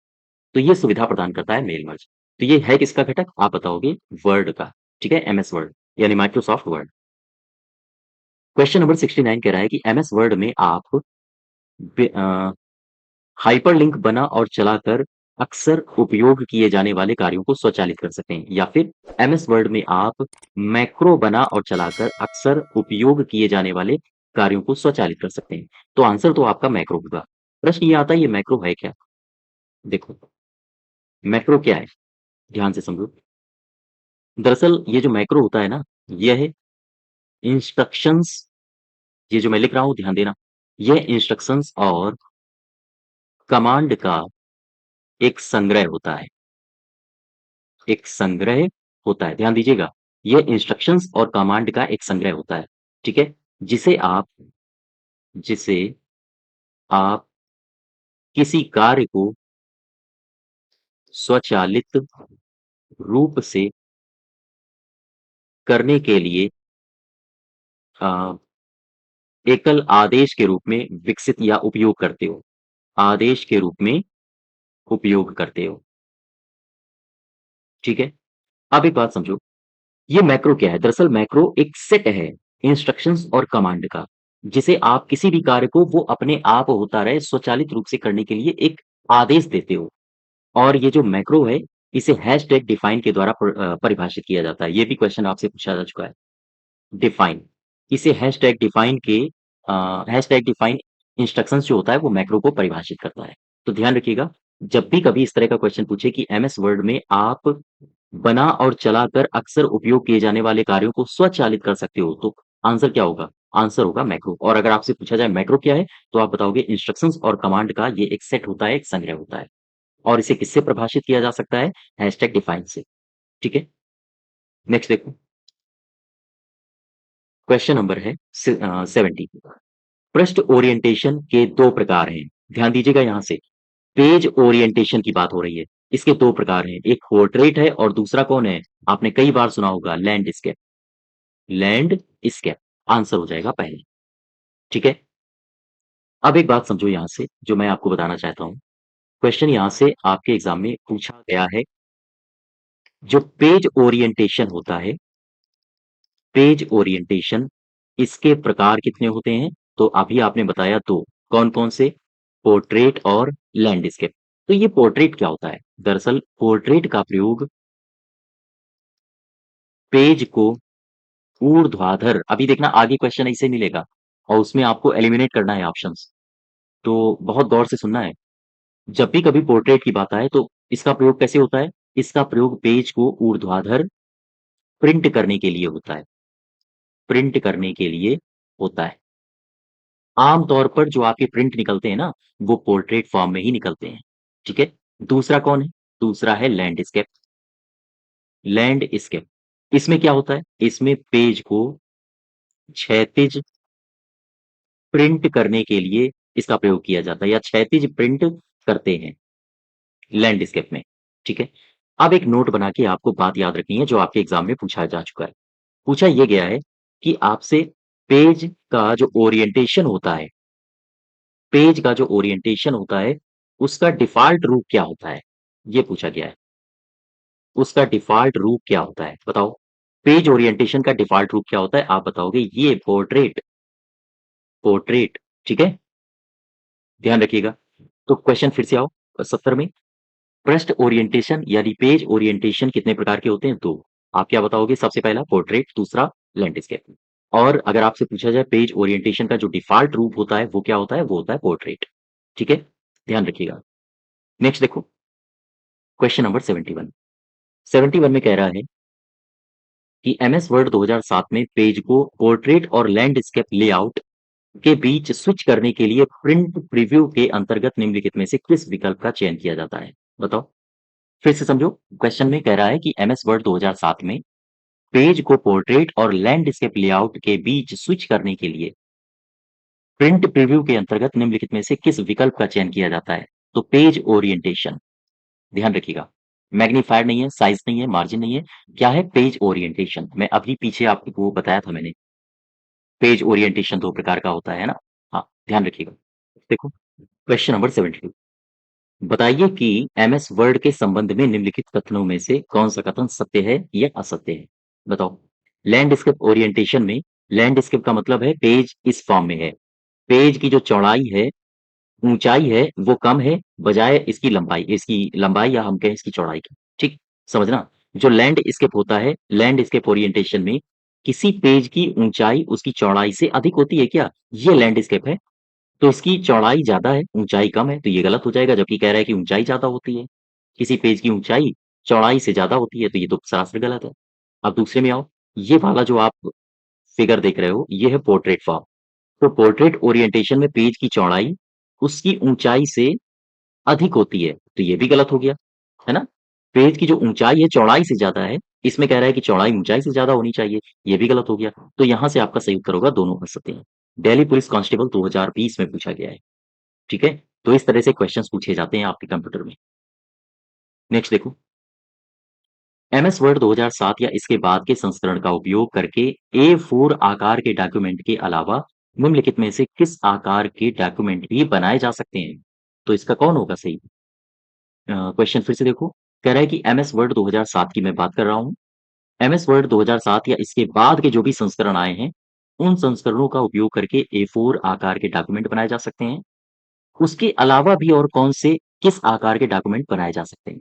तो ये सुविधा प्रदान करता है मेल मर्ज। तो ये है किसका घटक? आप बताओगे वर्ड का, ठीक है? एमएस वर्ड यानी माइक्रोसॉफ्ट वर्ड। क्वेश्चन नंबर 69 कह रहा है कि एमएस वर्ड में आप हाइपरलिंक बना और चलाकर अक्सर उपयोग किए जाने वाले कार्यों को स्वचालित कर सकते हैं या फिर एमएस वर्ड में आप मैक्रो बना और चलाकर अक्सर उपयोग किए जाने वाले कार्यों को स्वचालित कर सकते हैं। तो आंसर तो आपका मैक्रो होगा। प्रश्न ये आता है ये मैक्रो है क्या? देखो, मैक्रो क्या है? ध्यान से समझो। दरअसल ये जो मैक्रो होता है ना, यह है इंस्ट्रक्शंस, ये जो मैं लिख रहा हूँ ध्यान देना, यह इंस्ट्रक्शंस और कमांड का एक संग्रह होता है। एक संग्रह होता है, ध्यान दीजिएगा। ये इंस्ट्रक्शंस और कमांड का एक संग्रह होता है, ठीक है? जिसे आप जिसे आप किसी कार्य को स्वचालित रूप से करने के लिए अ, एकल आदेश के रूप में विकसित या उपयोग करते हो। आदेश के रूप में उपयोग करते हो, ठीक है? अब एक बात समझो, ये मैक्रो क्या है? दरअसल मैक्रो एक सेट है इंस्ट्रक्शंस और कमांड का, जिसे आप किसी भी कार्य को वो अपने आप होता रहे स्वचालित रूप से करने के लिए एक आदेश देते हो। और ये जो मैक्रो है, इसे हैशटैग डिफाइन के द्वारा परिभाषित किया जाता है। ये भी क्वेश्चन आपसे पूछा जा चुका है। डिफाइन, इसे हैशटैग डिफाइन के हैशटैग डिफाइन इंस्ट्रक्शंस जो होता है वो मैक्रो को परिभाषित करता है। तो ध्यान रखिएगा, जब भी कभी इस तरह का क्वेश्चन पूछे कि एमएस वर्ड में आप बना और चलाकर अक्सर उपयोग किए जाने वाले कार्यों को स्वचालित कर सकते हो, तो आंसर क्या होगा? आंसर होगा मैक्रो। और अगर आपसे पूछा जाए मैक्रो क्या है? तो आप बताओगे इंस्ट्रक्शंस और कमांड का ये एक सेट होता है, एक संग्रह होता है। और इसे किससे प्रभाषित किया जा सकता है? हैशटैग डिफाइन से, ठीक है? नेक्स्ट देखो, क्वेश्चन नंबर है 70। पृष्ठ ओरिएंटेशन के 2 प्रकार हैं। ध्यान दीजिएगा यहाँ से, पेज ओरिएंटेशन की बात हो रही है। इसके 2 प्रकार हैं, एक पोर्ट्रेट है और दूसरा कौन है? आपने कई बार सुना होगा लैंडस्केप। लैंडस्केप आंसर हो जाएगा पहले, ठीक है? अब एक बात समझो यहाँ से, जो मैं आपको बताना चाहता हूँ। क्वेश्चन यहाँ से आपके एग्ज़ाम में पूछा गया है, जो पेज ओरिएंटेशन होता है, पेज ओरिएंटेशन, इसके प्रकार कितने होते हैं? तो अभी आपने बताया 2, कौन-कौन से? पोर्ट्रेट और लैंडस्केप। तो ये पोर्ट्रेट क्या होता है? दरअसल पोर्ट्रेट का प्रयोग पेज को ऊर्ध्वाधर, अभी देखना आगे क्वेश्चन ऐसे मिलेगा और उसमें आपको एलिमिनेट करना है ऑप्शंस, तो बहुत गौर से सुनना है। जब भी कभी पोर्ट्रेट की बात आए तो इसका प्रयोग कैसे होता है? इसका प्रयोग पेज को ऊर्ध्वाधर प्रिंट करने के लिए होता है, प्रिंट करने के लिए होता है। आम तौर पर जो आपके प्रिंट निकलते हैं ना, वो पोर्ट्रेट फॉर्म में ही निकलते हैं, ठीक है? दूसरा कौन है? दूसरा है लैंडस्केप। लैंडस्केप, इसमें क्या होता है? इसमें पेज को क्षैतिज प्रिंट करने के लिए इसका प्रयोग किया जाता है या क्षैतिज प्रिंट करते हैं लैंडस्केप में, ठीक है? अब एक नोट बना के आपको बात याद रखनी है जो आपके एग्ज़ाम में पूछा जा चुका है। पूछा ये गया है कि आपसे पेज का जो ओरिएंटेशन होता है, पेज का जो ओरिएंटेशन होता है, उसका डिफ़ॉल्ट रूप क्या होता है? ये पूछा गया है। उसका डिफ़ॉल्ट रूप क्या होता है? बताओ। पेज ओरिएंटेशन का डिफ़ॉल्ट रूप क्या होता है? आप बताओगे ये पोर्ट्रेट, पोर्ट्रेट, ठीक है? ध्यान रखिएगा। तो क्वेश्चन फिर से आओ 70 में। पृष्ठ ओरिएंटेशन यानी पेज ओरिएंटेशन कितने प्रकार के होते हैं? 2। आप क्या बताओगे? सबसे पहला पोर्ट्रेट, दूसरा लैंडस्केप। और अगर आपसे पूछा जाए पेज ओरिएंटेशन का जो डिफ़ॉल्ट रूप होता है, वो क्या होता है? वो होता है पोर्ट्रेट, ठीक है? ध्यान रखिएगा। नेक्स्ट देखो, क्वेश्चन नंबर 71। 71 में कह रहा है कि एमएस वर्ड 2007 में पेज को पोर्ट्रेट और लैंडस्केप लेआउट के बीच स्विच करने के लिए प्रिंट प्रीव्यू के अंतर्गत निम्नलिखित में से किस विकल्प का चयन किया जाता है? बताओ। फिर से समझो, क्वेश्चन में कह रहा है कि एमएस वर्ड 2007 में पेज को पोर्ट्रेट और लैंडस्केप लेआउट के बीच स्विच करने के लिए प्रिंट प्रीव्यू के अंतर्गत निम्नलिखित में से किस विकल्प का चयन किया जाता है? तो पेज ओरिएंटेशन, ध्यान रखिएगा। मैग्नीफायर नहीं है, साइज नहीं है, मार्जिन नहीं है, क्या है? Page orientation. मैं अभी पीछे आपको वो बताया था मैंने। पेज ओरिएंटेशन 2 प्रकार का होता है ना? हाँ, ध्यान रखिएगा। देखो, क्वेश्चन नंबर 72। बताइए कि एमएस वर्ड के संबंध में निम्नलिखित कथनों में से कौन-सा कथन सत्य है या असत्य है? बताओ। लैंडस्केप ओरिएंटेशन में लैंडस्केप का मतलब है पेज इस फॉर्म में है। पेज की जो चौड़ाई है, ऊँचाई है, वो कम है बजाय इसकी लंबाई या हम कहें इसकी चौड़ाई की। ठीक? समझना? जो लैंडस्केप होता है, लैंडस्केप ओरिएंटेशन में किसी पेज की ऊँचाई उसकी चौड़ाई से अधिक होती है क्या? ये लैंडस्केप है। तो इसकी चौड़ाई ज़्यादा है, ऊँचाई कम है, तो ये गलत हो जाएगा, जबकि कह रहा है कि ऊँचाई ज़्यादा होती है। किसी पेज की ऊँचाई चौड़ाई से ज़्यादा होती है, तो ये तो सरासर गलत है। अब दूसरे में आओ, ये वाला जो आप फिगर देख रहे हो, ये है पोर्ट्रेट फॉर्म। तो पोर्ट्रेट ओरिएंटेशन में पेज की चौड़ाई उसकी ऊँचाई से अधिक होती है, तो ये भी गलत हो गया, है ना? पेज की जो ऊँचाई है, चौड़ाई से ज़्यादा है, इसमें कह रहा है कि चौड़ाई ऊँचाई से ज़्यादा होनी चाहिए, ये भी गलत हो गया। तो यहाँ से आपका सही उत्तर होगा दोनों असत्य हैं। दिल्ली पुलिस कांस्टेबल 2020 में पूछा गया है। ठीक है? तो इस तरह से क्वेश्चंस पूछे जाते हैं आपके कंप्यूटर में। नेक्स्ट देखो, एमएस वर्ड 2007 या इसके बाद के संस्करण का उपयोग करके A4 आकार के डॉक्यूमेंट के अलावा निम्नलिखित में से किस आकार के डॉक्यूमेंट भी बनाए जा सकते हैं? तो इसका कौन होगा सही? क्वेश्चन फिर से देखो, कह रहा है कि एमएस वर्ड 2007 की मैं बात कर रहा हूँ। एमएस वर्ड 2007 या इसके बाद के जो भी संस्करण आए हैं, उन संस्करणों का उपयोग करके A4 आकार के डॉक्यूमेंट बनाए जा सकते हैं। उसके अलावा भी और कौन से किस आकार के डॉक्यूमेंट बनाए जा सकते हैं?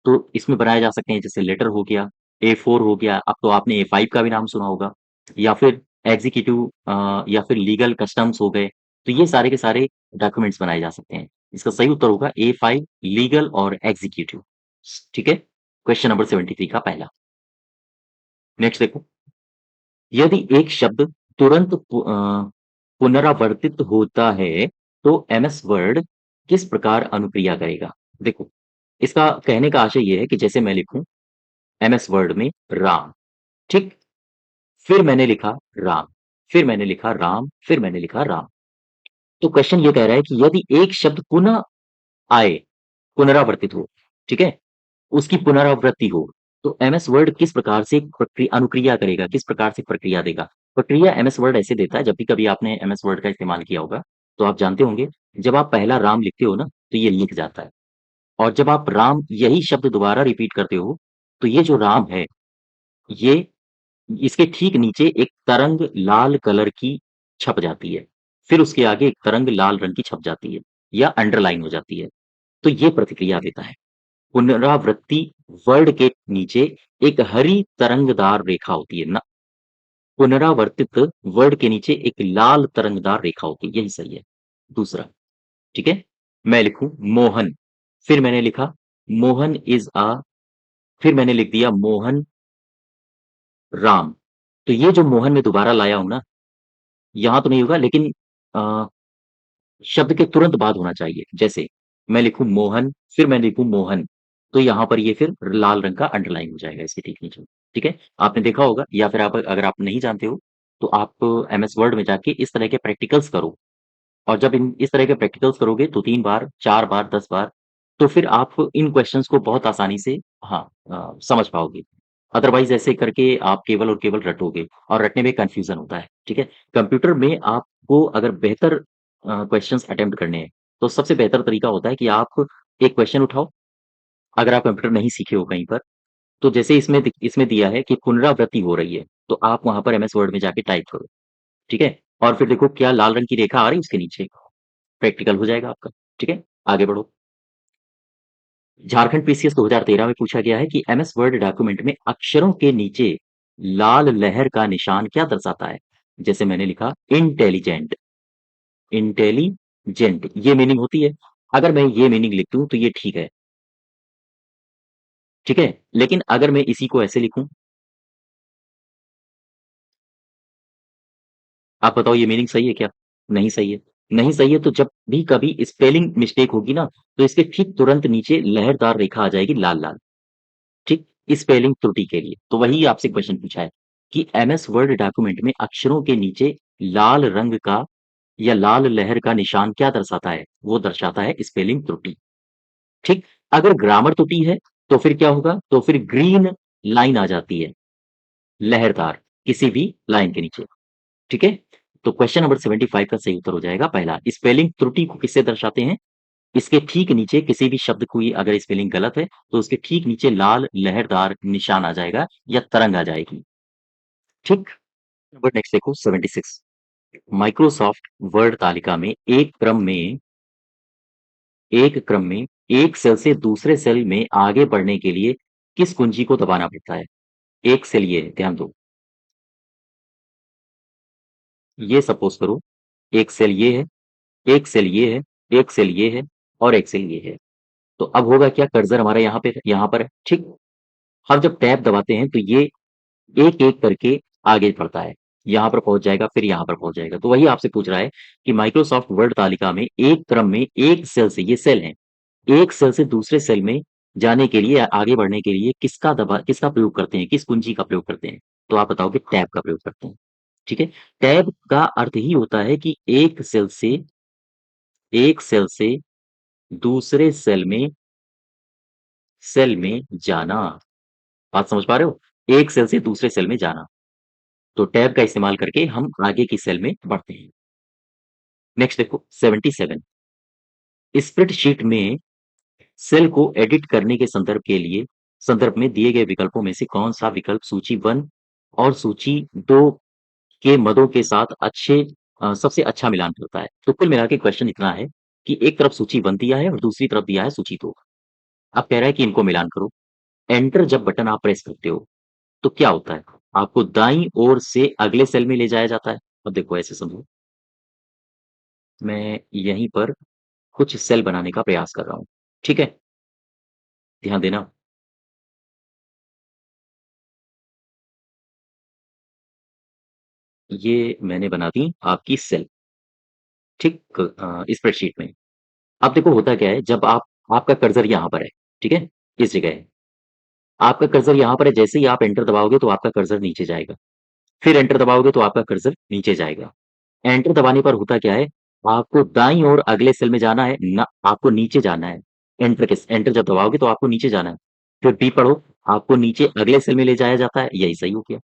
तो इसमें बनाए जा सकते हैं जैसे लेटर हो गया, A4 हो गया, अब तो आपने A5 का भी नाम सुना होगा या फिर एग्जीक्यूटिव या फिर लीगल कस्टम्स हो गए, तो ये सारे के सारे डॉक्यूमेंट्स बनाए जा सकते हैं। इसका सही उत्तर होगा A5 लीगल और एग्जीक्यूटिव। ठीक है? क्वेश्चन नंबर 73 का पहला। नेक्स्ट देखो, यदि एक शब्द तुरंत पुनरावर्तित होता है, तो एमएस वर्ड किस प्रकार अनुक्रिया करेगा? देखो, इसका कहने का आशय ये है कि जैसे मैं लिखूँ एमएस वर्ड में राम, ठीक? फिर मैंने लिखा राम, फिर मैंने लिखा राम, फिर मैंने लिखा राम। तो क्वेश्चन ये कह रहा है कि यदि एक शब्द पुनः आए, पुनरावर्तित हो, ठीक है? उसकी पुनरावृत्ति हो, तो एमएस वर्ड किस प्रकार से अनुक्रिया करेगा, किस प्रकार से प्रक्रिया देगा? प्रक्रिया एमएस वर्ड ऐसे देता है, जब भी कभी आपने एमएस वर्ड का इस्तेमाल किया होगा, तो आप जानते होंगे, जब आप पहला राम लिखते हो ना, तो ये लिख जाता है और जब आप राम यही शब्द दोबारा रिपीट करते हो, तो ये जो राम है, ये इसके ठीक नीचे एक तरंग लाल कलर की छप जाती है। फिर उसके आगे एक तरंग लाल रंग की छप जाती है या अंडरलाइन हो जाती है। तो ये प्रतिक्रिया देता है। पुनरावृत्ति वर्ड के नीचे एक हरी तरंगदार रेखा होती है ना, पुनरावर्तित वर्ड के नीचे एक लाल तरंगदार रेखा होती है, यही सही है। दूसरा, ठीक है? मैं लिखूं मोहन, फिर मैंने लिखा मोहन इज अ, फिर मैंने लिख दिया मोहन राम। तो ये जो मोहन मैं दोबारा लाया हूं ना, यहां तो नहीं होगा लेकिन अ, शब्द के तुरंत बाद होना चाहिए। जैसे मैं लिखूं मोहन, फिर मैं लिखूं मोहन, तो यहाँ पर ये फिर लाल रंग का अंडरलाइन हो जाएगा इसके ठीक नीचे। ठीक है? आपने देखा होगा या फिर आप अगर आप नहीं जानते हो, तो आप एमएस वर्ड में जाके इस तरह के प्रैक्टिकल्स करो और जब इन इस तरह के प्रैक्टिकल्स करोगे तो 3 बार, 4 बार, 10 बार, तो फिर आप इन क्वेश्चंस को बहुत आसानी से हाँ समझ पाओगे। अदरवाइज़ ऐसे करके आप केवल और केवल रटोगे और रटने में कन्फ्यूज़न होता है, ठीक है? कंप्यूटर में आपको अगर बेहतर क्वेश्चंस अटेम्प्ट करने हैं, तो सबसे बेहतर तरीका होता है कि आप एक क्वेश्चन उठाओ, अगर आप कंप्यूटर नहीं सीखे हो कहीं पर, तो जैसे इसमें दिया है कि पुनरावृत्ति हो रही है, तो आप वहाँ पर एमएस वर्ड में जाके टाइप करो, ठीक है? और फिर देखो क्या लाल रंग की रेखा आ रही है उसके नीचे? प्रैक्टिकल हो जाएगा आपका, ठीक है? आगे बढ़ो। झारखंड पीसीएस 2013 में पूछा गया है कि एमएस वर्ड डॉक्यूमेंट में अक्षरों के नीचे लाल लहर का निशान क्या दर्शाता है? जैसे मैंने लिखा इंटेलिजेंट, इंटेलिजेंट ये मीनिंग होती है। अगर मैं ये मीनिंग लिख दूं तो ये ठीक है, ठीक है? लेकिन अगर मैं इसी को ऐसे लिखूं, आप बताओ ये मीनिंग सही है क्या? नहीं सही है। नहीं सही है तो जब भी कभी स्पेलिंग मिस्टेक होगी ना, तो इसके ठीक तुरंत नीचे लहरदार रेखा आ जाएगी लाल-लाल। ठीक? स्पेलिंग त्रुटि के लिए। तो वही आपसे क्वेश्चन पूछा है कि एमएस वर्ड डॉक्यूमेंट में अक्षरों के नीचे लाल रंग का या लाल लहर का निशान क्या दर्शाता है? वो दर्शाता है स्पेलिंग त्रुटि। ठीक? अगर ग्रामर त्रुटि है, तो फिर क्या होगा? तो फिर ग्रीन लाइन आ जाती है, लहरदार, किसी भी लाइन के नीचे। ठीक है? तो क्वेश्चन नंबर 75 का सही उत्तर हो जाएगा पहला। स्पेलिंग त्रुटि को किससे दर्शाते हैं? इसके ठीक नीचे किसी भी शब्द की अगर स्पेलिंग गलत है, तो उसके ठीक नीचे लाल लहरदार निशान आ जाएगा या तरंग आ जाएगी। ठीक? नंबर नेक्स्ट देखो 76। माइक्रोसॉफ्ट वर्ड तालिका में एक क्रम में एक सेल से दूसरे सेल में आगे बढ़ने के लिए किस कुंजी को दबाना पड़ता है? एक सेल ये है, ध्यान दो। ये सपोज करो, एक सेल ये है, एक सेल ये है, एक सेल ये है और एक सेल ये है। तो अब होगा क्या? कर्सर हमारा यहाँ पर है, ठीक? हम जब टैब दबाते हैं तो ये एक-एक करके आगे बढ़ता है। यहाँ पर पहुँच जाएगा, फिर यहाँ पर पहुँच जाएगा। तो वही आपसे पूछ रहा है कि माइक्रोसॉफ्ट वर्ड तालिका में एक क्रम में एक सेल से ये सेल हैं, एक सेल से दूसरे सेल में जाने के लिए, आगे बढ़ने के लिए किसका प्रयोग करते हैं? किस कुंजी का प्रयोग करते हैं? तो आप बताओगे टैब का प्रयोग करते हैं। ठीक है? टैब का अर्थ ही होता है कि एक सेल से दूसरे सेल में जाना। बात समझ पा रहे हो? एक सेल से दूसरे सेल में जाना। तो टैब का इस्तेमाल करके हम आगे की सेल में बढ़ते हैं। नेक्स्ट देखो 77। स्प्रेडशीट में सेल को एडिट करने के संदर्भ में दिए गए विकल्पों में से कौन सा विकल्प सूची 1 और सूची 2 के मदों के साथ सबसे अच्छा मिलान करता है? तो कुल मिला के क्वेश्चन इतना है कि एक तरफ सूची 1 दिया है और दूसरी तरफ दिया है सूची 2। अब कह रहा है कि इनको मिलान करो। एंटर जब बटन आप प्रेस करते हो तो क्या होता है? आपको दाईं ओर से अगले सेल में ले जाया जाता है। अब देखो ऐसे समझो, मैं यहीं पर कुछ सेल बनाने का प्रयास कर रहा हूँ। ठीक है? ध्यान देना। ये मैंने बना दी आपकी सेल, ठीक? स्प्रेडशीट में। अब देखो होता क्या है, जब आपका कर्सर यहाँ पर है, ठीक है? इस जगह है। आपका कर्सर यहाँ पर है, जैसे ही आप एंटर दबाओगे तो आपका कर्सर नीचे जाएगा। फिर एंटर दबाओगे तो आपका कर्सर नीचे जाएगा। एंटर दबाने पर होता क्या है, आपको दाईं ओर अगले सेल में जाना है, ना आपको नीचे जाना है। एंटर जब दबाओगे तो आपको नीचे जाना है। फिर बी पढ़ो, आपको नीचे अगले सेल में ले जाया जाता है, यही सही हो गया।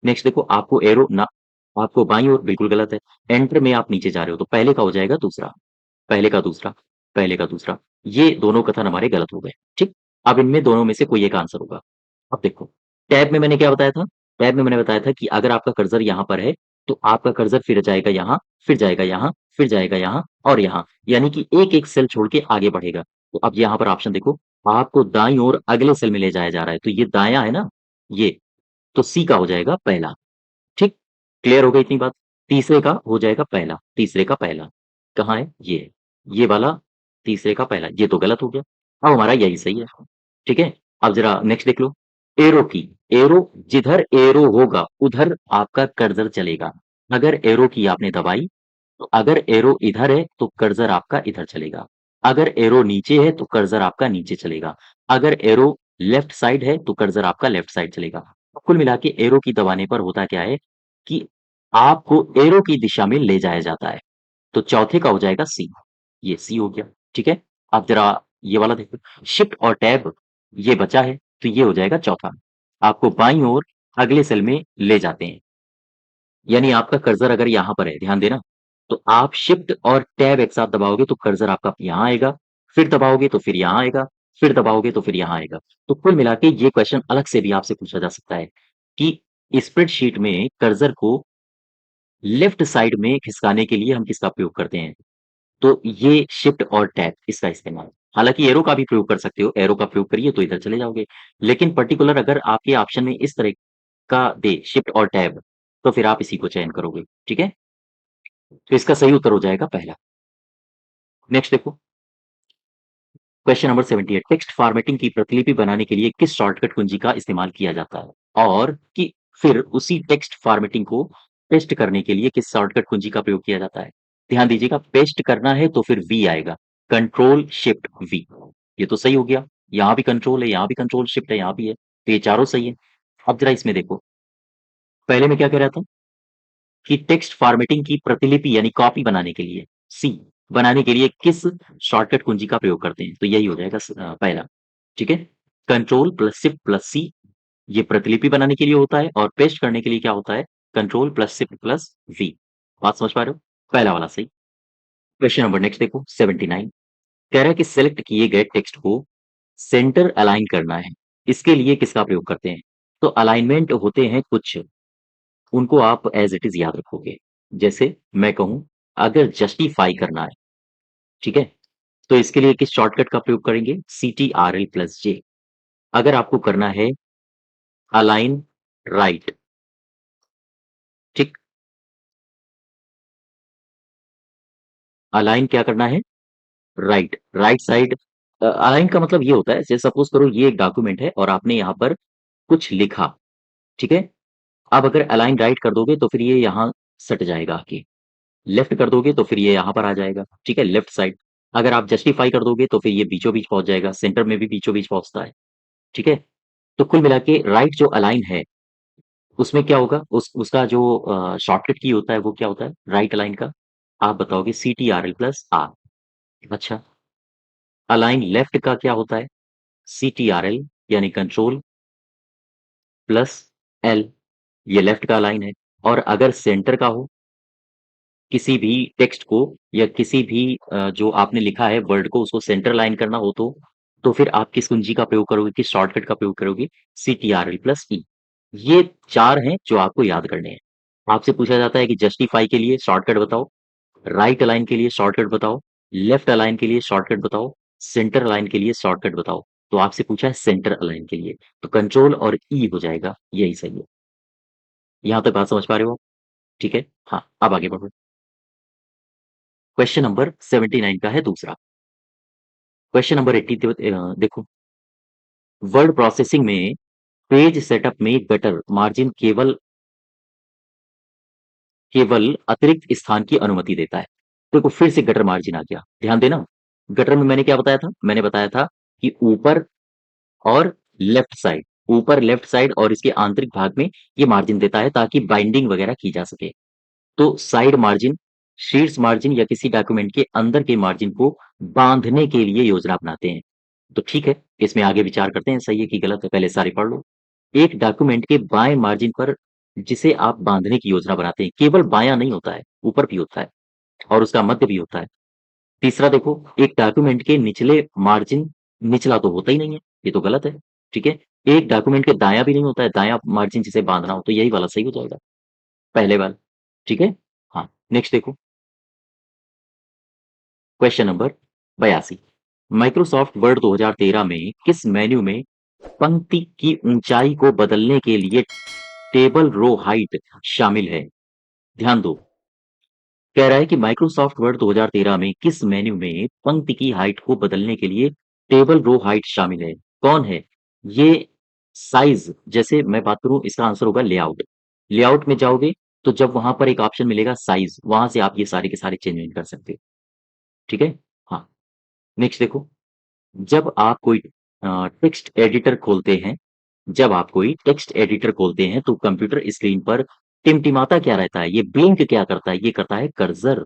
नेक्स्ट देखो आपको एरो ना आपको बाईं ओर बिल्कुल गलत है। एंटर में आप नीचे जा रहे हो तो पहले का हो जाएगा दूसरा, पहले का दूसरा, पहले का दूसरा। ये दोनों कथन हमारे गलत हो गए, ठीक? अब इनमें दोनों में से कोई एक आंसर होगा। अब देखो, टैब में मैंने क्या बताया था? टैब में मैंने बताया था कि अगर आपका कर्सर यहाँ पर है, तो आपका कर्सर फिर जाएगा यहाँ, फिर जाएगा यहाँ, फिर जाएगा यहाँ और यहाँ। यानी कि एक-एक सेल छोड़ के आगे बढ़ेगा। तो अब यहाँ पर ऑप्शन देखो, आपको दाईं ओर अगले सेल में ले जाया जा रहा है। तो ये दायाँ है ना, ये, तो सी का हो जाएगा पहला। ठीक? क्लियर हो गई इतनी बात? तीसरे का हो जाएगा पहला, तीसरे का पहला। कहाँ है? ये है। ये वाला तीसरे का पहला, ये तो गलत हो गया। अब हमारा यही सही है। ठीक है? अब ज़रा नेक्स्ट देख लो। एरो की, एरो जिधर एरो होगा, उधर आपका कर्सर चलेगा। अगर एरो की आपने दबाई, तो अगर एरो इधर है, तो कर्सर आपका इधर चलेगा। अगर एरो नीचे है, तो कर्सर आपका नीचे चलेगा। अगर एरो लेफ्ट साइड है, तो कर्सर आपका लेफ्ट साइड चलेगा। कुल मिला के एरो की दबाने पर होता क्या है कि आपको एरो की दिशा में ले जाया जाता है। तो चौथे का हो जाएगा सी। ये सी हो गया, ठीक है? अब ज़रा ये वाला देखो, शिफ्ट और टैब ये बचा है, तो ये हो जाएगा चौथा। आपको बाईं ओर अगले सेल में ले जाते हैं। यानी आपका कर्सर अगर यहाँ पर है, ध्यान देना, तो आप शिफ्ट और टैब एक साथ दबाओगे तो कर्सर आपका यहाँ आएगा, फिर दबाओगे तो फिर यहाँ आएगा, फिर दबाओगे तो फिर यहाँ आएगा। तो कुल मिला के ये क्वेश्चन अलग से भी आपसे पूछा जा सकता है कि स्प्रेडशीट में कर्सर को लेफ्ट साइड में खिसकाने के लिए हम किसका प्रयोग करते हैं? तो ये शिफ्ट और टैब इसका इस्तेमाल। हालाँकि एरो का भी प्रयोग कर सकते हो, एरो का प्रयोग करिए तो इधर चले जाओगे। लेकिन पर्टिकुलर अगर आपके ऑप्शन में इस तरह का दे शिफ्ट और टैब, तो फिर आप इसी को चयन करोगे, ठीक है? तो इसका सही उत्तर हो जाएगा पहला। नेक्स्ट देखो, क्वेश्चन नंबर 78 टेक्स्ट फॉर्मेटिंग की प्रतिलिपि बनाने के लिए किस शॉर्टकट कुंजी का इस्तेमाल किया जाता है? और कि फिर उसी टेक्स्ट फॉर्मेटिंग को पेस्ट करने के लिए किस शॉर्टकट कुंजी का प्रयोग किया जाता है? ध्यान दीजिएगा, पेस्ट करना है तो फिर वी आएगा, कंट्रोल शिफ्ट वी। ये तो सही हो गया। यहाँ भी कंट्रोल है, यहाँ भी कंट्रोल शिफ्ट है, यहाँ भी है, तो ये चारों सही है। अब जरा इसमें देखो, पहले मैं क्या कह रहा था कि टेक्स्ट फॉर्मेटिंग की प्रतिलिपि यानी कॉपी बनाने के लिए सी बनाने के लिए किस शॉर्टकट कुंजी का प्रयोग करते हैं? तो यही हो जाएगा पहला, ठीक है? कंट्रोल प्लस शिफ्ट प्लस सी, ये प्रतिलिपि बनाने के लिए होता है, और पेस्ट करने के लिए क्या होता है? Control plus shift plus V. बात समझ पा रहे हो? पहला वाला सही। क्वेश्चन नंबर नेक्स्ट देखो, 79 कह रहा है कि सेलेक्ट किए गए टेक्स्ट को सेंटर अलाइन करना है, इसके लिए किसका प्रयोग करते हैं? तो अलाइनमेंट होते हैं कुछ, उनको आप एज इट इज याद रखोगे। जैसे मैं कहूं, अगर जस्टिफाई करना है, ठीक है, तो इसके लिए किस शॉर्टकट का प्रयोग करेंगे? C T R L plus J. अगर आपको करना है अलाइन राइट, ठीक, अलाइन क्या करना है? Right, right side. अलाइन का मतलब ये होता है, जैसे सपोज करो ये एक डॉक्यूमेंट है और आपने यहाँ पर कुछ लिखा, ठीक है? अब अगर अलाइन राइट कर दोगे तो फिर ये यहाँ सट जाएगा आके, लेफ्ट कर दोगे तो फिर ये यहाँ पर आ जाएगा, ठीक है, लेफ्ट साइड। अगर आप जस्टिफाई कर दोगे तो फिर ये बीचों बीच पहुंच जाएगा, सेंटर में भी बीचों बीच पहुंचता है, ठीक है? तो कुल मिला के राइट जो अलाइन है, उसमें क्या होगा, उसका जो शॉर्टकट की होता है वो क्या होता है राइट अलाइन का? आप बताओगे C T R L plus R. अच्छा, अलाइन लेफ्ट का क्या होता है? सी टी आर एल यानी कंट्रोल प्लस एल, ये लेफ्ट का अलाइन है। और अगर सेंटर का हो, किसी भी टेक्स्ट को या किसी भी जो आपने लिखा है वर्ड को उसको सेंटर लाइन करना हो, तो फिर आप किस कुंजी का प्रयोग करोगे, किस शॉर्टकट का प्रयोग करोगे? C T R L plus E. ये चार हैं जो आपको याद करने हैं। आपसे पूछा जाता है कि जस्टिफाई के लिए शॉर्टकट बताओ, राइट अलाइन के लिए शॉर्टकट बताओ, लेफ्ट अलाइन के लिए शॉर्टकट बताओ, सेंटर अलाइन के लिए शॉर्टकट बताओ। तो आपसे पूछा है सेंटर अलाइन के लिए, तो कंट्रोल और ई हो जाएगा, यही सही है। यहाँ तक बात समझ पा रहे हो आप? ठीक है, हाँ, अब आगे बढ़ो। क्वेश्चन नंबर 79 का है दूसरा। क्वेश्चन नंबर 80 देखो, वर्ड प्रोसेसिंग में पेज सेटअप में गटर मार्जिन केवल अतिरिक्त स्थान की अनुमति देता है। देखो फिर से गटर मार्जिन आ गया, ध्यान देना। गटर में मैंने क्या बताया था? मैंने बताया था कि ऊपर और लेफ्ट साइड, ऊपर लेफ्ट साइड और इसके आंतरिक भाग में ये मार्जिन देता है ताकि बाइंडिंग वगैरह की जा सके। तो साइड मार्जिन, शीर्ष मार्जिन या किसी डॉक्यूमेंट के अंदर के मार्जिन को बांधने के लिए योजना अपनाते हैं। तो ठीक है, इसमें आगे विचार करते हैं, सही है कि गलत है, पहले सारे पढ़ लो। एक डॉक्यूमेंट के बाएं मार्जिन पर जिसे आप बांधने की योजना बनाते हैं, केवल बायां नहीं होता है, ऊपर भी होता है और उसका मध्य भी होता है। तीसरा देखो, एक डॉक्यूमेंट के निचले मार्जिन, निचला तो होता ही नहीं है, ये तो गलत है, ठीक है? एक डॉक्यूमेंट के दायां भी नहीं होता है, दायां मार्जिन जिसे बांधना हो, तो यही वाला सही हो जाएगा, पहले वाला, ठीक है? हाँ, नेक्स्ट देखो, क्वेश्चन नंबर 82 माइक्रोसॉफ्ट वर्ड 2013 में किस मेन्यू में पंक्ति की ऊंचाई को बदलने के लिए टेबल रो हाइट शामिल है? ध्यान दो, कह रहा है कि माइक्रोसॉफ्ट वर्ड 2013 में किस मेन्यू में पंक्ति की हाइट को बदलने के लिए टेबल रो हाइट शामिल है? कौन है? ये साइज, जैसे मैं बात करूं इसका आंसर होगा लेआउट। लेआउट में जाओगे तो जब वहां पर एक ऑप्शन मिलेगा साइज, वहां से आप ये सारे के सारे चेंज कर सकते हो, ठीक है? हाँ, नेक्स्ट देखो, जब आप कोई टेक्स्ट एडिटर खोलते हैं, जब आप कोई टेक्स्ट एडिटर खोलते हैं तो कंप्यूटर स्क्रीन पर टिमटिमाता क्या रहता है, ये ब्लिंक क्या करता है, ये करता है कर्सर,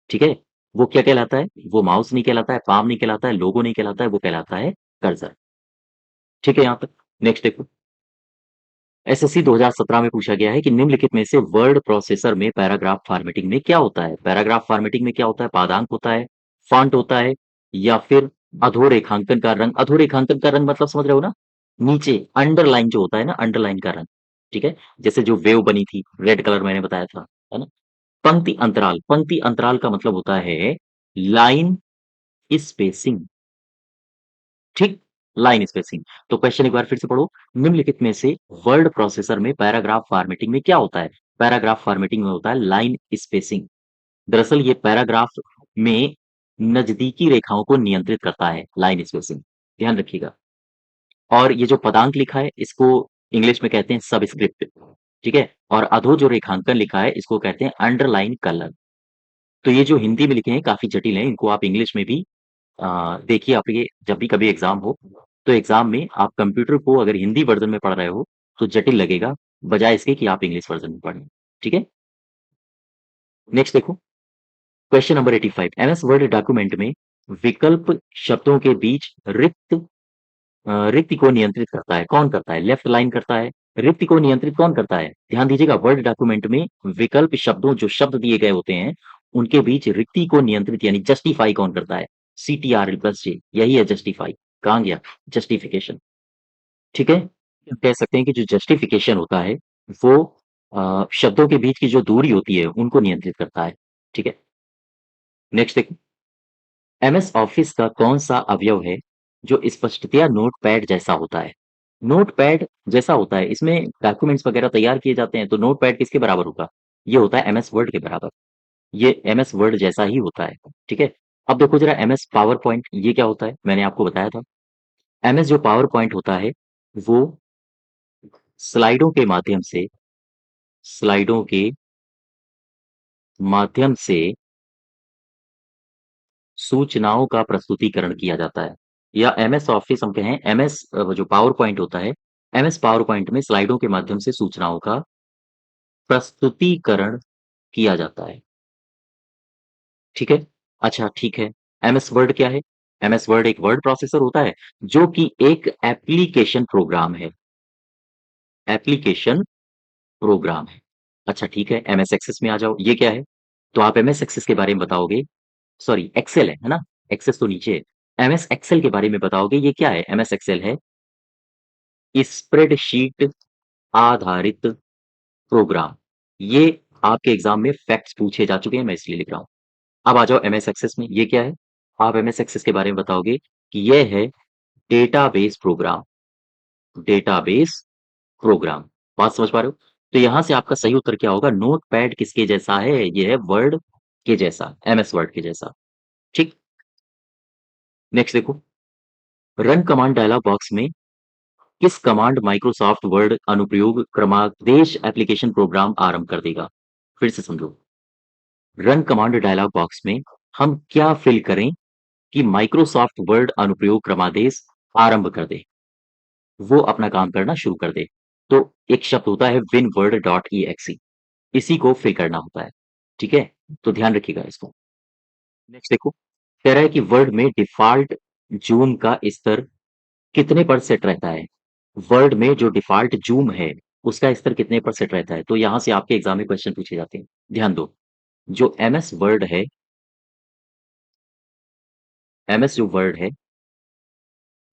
ठीक है? वो क्या कहलाता है? वो माउस नहीं कहलाता है, पाम नहीं कहलाता है, लोगो नहीं कहलाता है, वो कहलाता है कर्सर। ठीक है यहाँ तक? नेक्स्ट देखो। एसएससी 2017 में पूछा गया है कि निम्नलिखित में से वर्ड प्रोसेसर में पैराग्राफ फॉर्मेटिंग में क्या होता है? पैराग्राफ फॉर्मेटिंग में क्या होता है? पादांक होता है, फॉन्ट होता है, या फिर अधोरेखांकन का रंग। अधोरेखांकन का रंग मतलब समझ रहे हो ना? नीचे अंडरलाइन जो होता है ना, अंडरलाइन का रंग, ठीक है? जैसे जो वेव बनी थी, रेड कलर मैंने बताया था, है ना? पंक्ति अंतराल, पंक्ति अंतराल का मतलब होता है लाइन स्पेसिंग, ठीक? Line spacing. तो क्वेश्चन एक बार फिर से पढ़ो। निम्नलिखित में से वर्ड प्रोसेसर में पैराग्राफ फॉर्मेटिंग में क्या होता है? पैराग्राफ फॉर्मेटिंग में होता है लाइन स्पेसिंग। दरअसल ये पैराग्राफ में नजदीकी रेखाओं को नियंत्रित करता है, लाइन स्पेसिंग। ध्यान रखिएगा। और ये जो पदांक लिखा है, इसको इंग्लिश में कहते हैं सबस्क्रिप्ट, ठीक है? और अधो जो रेखांकन लिखा है, इसको कहते हैं अंडरलाइन कलर। तो ये जो हिंदी में लिखे हैं काफी जटिल हैं, इनको आप इंग्लिश में भी देखिए। आपके जब भी कभी एग्जाम हो, तो एग्जाम में आप कंप्यूटर को अगर हिंदी वर्जन में पढ़ रहे हो, तो जटिल लगेगा, बजाय इसके कि आप इंग्लिश वर्जन में पढ़ें, ठीक है? नेक्स्ट देखो। Question number 85। MS word document में विकल्प शब्दों के बीच रिक्ति को नियंत्रित करता है, कौन करता है? लेफ्ट लाइन करता है। रिक्ति को नियंत्रित कौन करता है? ध्यान दीजिएगा, वर्ड डॉक्यूमेंट में विकल्प शब्दों, जो शब्द दिए गए होते हैं, उनके बीच रिक्ति को नियंत्रित यानी जस्टिफाई कौन करता है? CTRL प्लस J, यही है जस्टिफाई। कहाँ गया? जस्टिफिकेशन, ठीक है? कह सकते हैं कि जो जस्टिफिकेशन होता है, वो शब्दों के बीच की जो दूरी होती है, उनको नियंत्रित करता है, ठीक है? नेक्स्ट देखो। एमएस ऑफिस का कौन सा अवयव है जो स्पष्टतया नोटपैड जैसा होता है? नोटपैड जैसा होता है, इसमें डॉक्यूमेंट्स वगैरह तैयार किए जाते हैं, तो नोटपैड किसके बराबर होगा? ये होता है एमएस वर्ड के बराबर। ये एमएस वर्ड जैसा ही होता है, ठीक है? अब देखो जरा एमएस पावर पॉइंट, ये क्या होता है? मैंने आपको बताया था। एमएस जो पावर पॉइंट होता है, वो स्लाइडों के माध्यम से, स्लाइडों के माध्यम से सूचनाओं का प्रस्तुतिकरण किया जाता है। या एमएस ऑफिस हम कहें, एमएस जो पावर पॉइंट होता है, एमएस पावर पॉइंट में स्लाइडों के माध्यम से सूचनाओं का प्रस्तुतिकरण किया जाता है, ठीक है? अच्छा, ठीक है। एमएस वर्ड क्या है? एमएस वर्ड एक वर्ड प्रोसेसर होता है, जो कि एक एप्लीकेशन प्रोग्राम है, एप्लीकेशन प्रोग्राम है। अच्छा, ठीक है। एमएस एक्सेस में आ जाओ, ये क्या है? तो आप एमएस एक्सेस के बारे में बताओगे, सॉरी एक्सेल है ना? एक्सेस तो नीचे है। एमएस एक्सेल के बारे में बताओगे, ये क्या है? एमएस एक्सेल है स्प्रेडशीट आधारित प्रोग्राम। ये आपके एग्जाम में फैक्ट्स पूछे जा चुके हैं, मैं इसलिए लिख रहा हूँ। अब आ जाओ एमएस एक्सेस में, ये क्या है? आप एमएस एक्सेस के बारे में बताओगे कि ये है डेटाबेस प्रोग्राम, डेटाबेस प्रोग्राम। बात समझ पा रहे हो? तो यहां से आपका सही उत्तर क्या होगा? नोटपैड किसके जैसा है? ये है वर्ड के जैसा, एमएस वर्ड के जैसा, ठीक? नेक्स्ट देखो। रन कमांड डायलॉग बॉक्स में किस कमांड माइक्रोसॉफ्ट वर्ड अनुप्रयोग क्रमादेश एप्लीकेशन प्रोग्राम आरंभ कर देगा? फिर से समझो। रन कमांड डायलॉग बॉक्स में हम क्या फिल करें कि माइक्रोसॉफ्ट वर्ड अनुप्रयोग क्रमादेश आरंभ कर दे, वो अपना काम करना शुरू कर दे? तो एक शब्द होता है winword.exe, इसी को फिल करना होता है, ठीक है? तो ध्यान रखिएगा इसको। नेक्स्ट देखो। कह रहा है कि वर्ड में डिफॉल्ट जूम का स्तर कितने पर सेट रहता है? वर्ड में जो डिफॉल्ट जूम है, उसका स्तर कितने पर सेट रहता है? तो यहां से आपके एग्जाम में क्वेश्चन पूछे जाते हैं। ध्यान दो। जो एमएस वर्ड है, एमएस जो वर्ड है,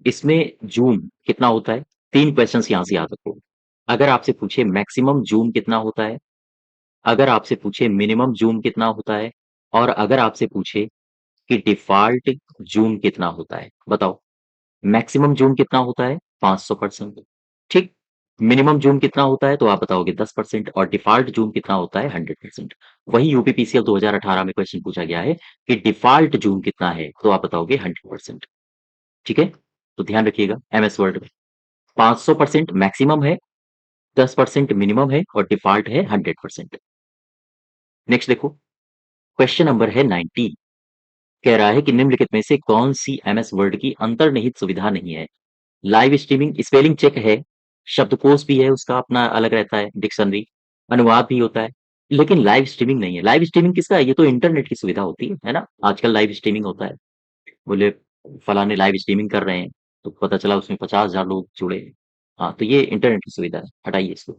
इसमें जूम कितना होता है? 3 क्वेश्चंस यहां से याद रखो। अगर आपसे पूछे मैक्सिमम जूम कितना होता है, अगर आपसे पूछे मिनिमम जूम कितना होता है, और अगर आपसे पूछे कि डिफॉल्ट जूम कितना होता है, बताओ। मैक्सिमम जूम कितना होता है? 500%, ठीक? मिनिमम जूम कितना होता है? तो आप बताओगे 10%, और डिफॉल्ट जूम कितना होता है? 100%। वही यूपीपीसीएल 2018 में क्वेश्चन पूछा गया है कि डिफॉल्ट जूम कितना है? तो आप बताओगे 100%, ठीक है? तो ध्यान रखिएगा, एमएस वर्ड में 500% मैक्सिमम है, 10% मिनिमम है, और डिफॉल्ट है 100%। नेक्स्ट देखो। क्वेश्चन नंबर है 90। कह रहा है कि निम्नलिखित में से कौन सी एमएस वर्ड की अंतर्निहित सुविधा नहीं है? लाइव स्ट्रीमिंग, स्पेलिंग चेक है, शब्दकोश भी है, उसका अपना अलग रहता है, डिक्शनरी, अनुवाद भी होता है, लेकिन लाइव स्ट्रीमिंग नहीं है। लाइव स्ट्रीमिंग किसका है? ये तो इंटरनेट की सुविधा होती है ना? आजकल लाइव स्ट्रीमिंग होता है। बोले फलाने लाइव स्ट्रीमिंग कर रहे हैं, तो पता चला उसमें 50,000 लोग जुड़े। हाँ, तो ये इंटरनेट की सुविधा है, हटाइए इसको।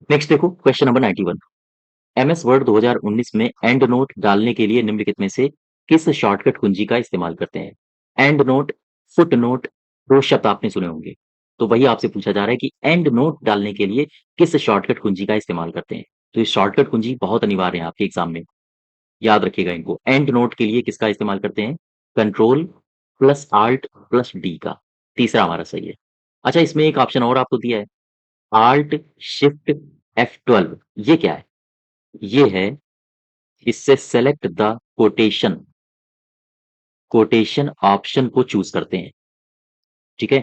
नेक्स्ट देखो क्वेश्चन नंबर 91। एमएस वर्ड 2019 में एंड नोट डालने के लिए निम्नलिखित में से किस शॉर्टकट कुंजी का इस्तेमाल करते हैं? एंड नोट, फुट नोट, दो शब्द आपने सुने होंगे। तो वही आपसे पूछा जा रहा है कि एंड नोट डालने के लिए किस शॉर्टकट कुंजी का इस्तेमाल करते हैं? तो ये शॉर्टकट कुंजी बहुत अनिवार्य है आपके एग्जाम में, याद रखिएगा इनको। एंड नोट के लिए किसका इस्तेमाल करते हैं? Control plus alt plus D का। तीसरा हमारा सही है। अच्छा, इसमें एक ऑप्शन और आपको दिया है, आल्ट शिफ्ट F12। ये क्या है? ये है, इससे select the quotation, quotation option को चूज करते हैं। ठीक है,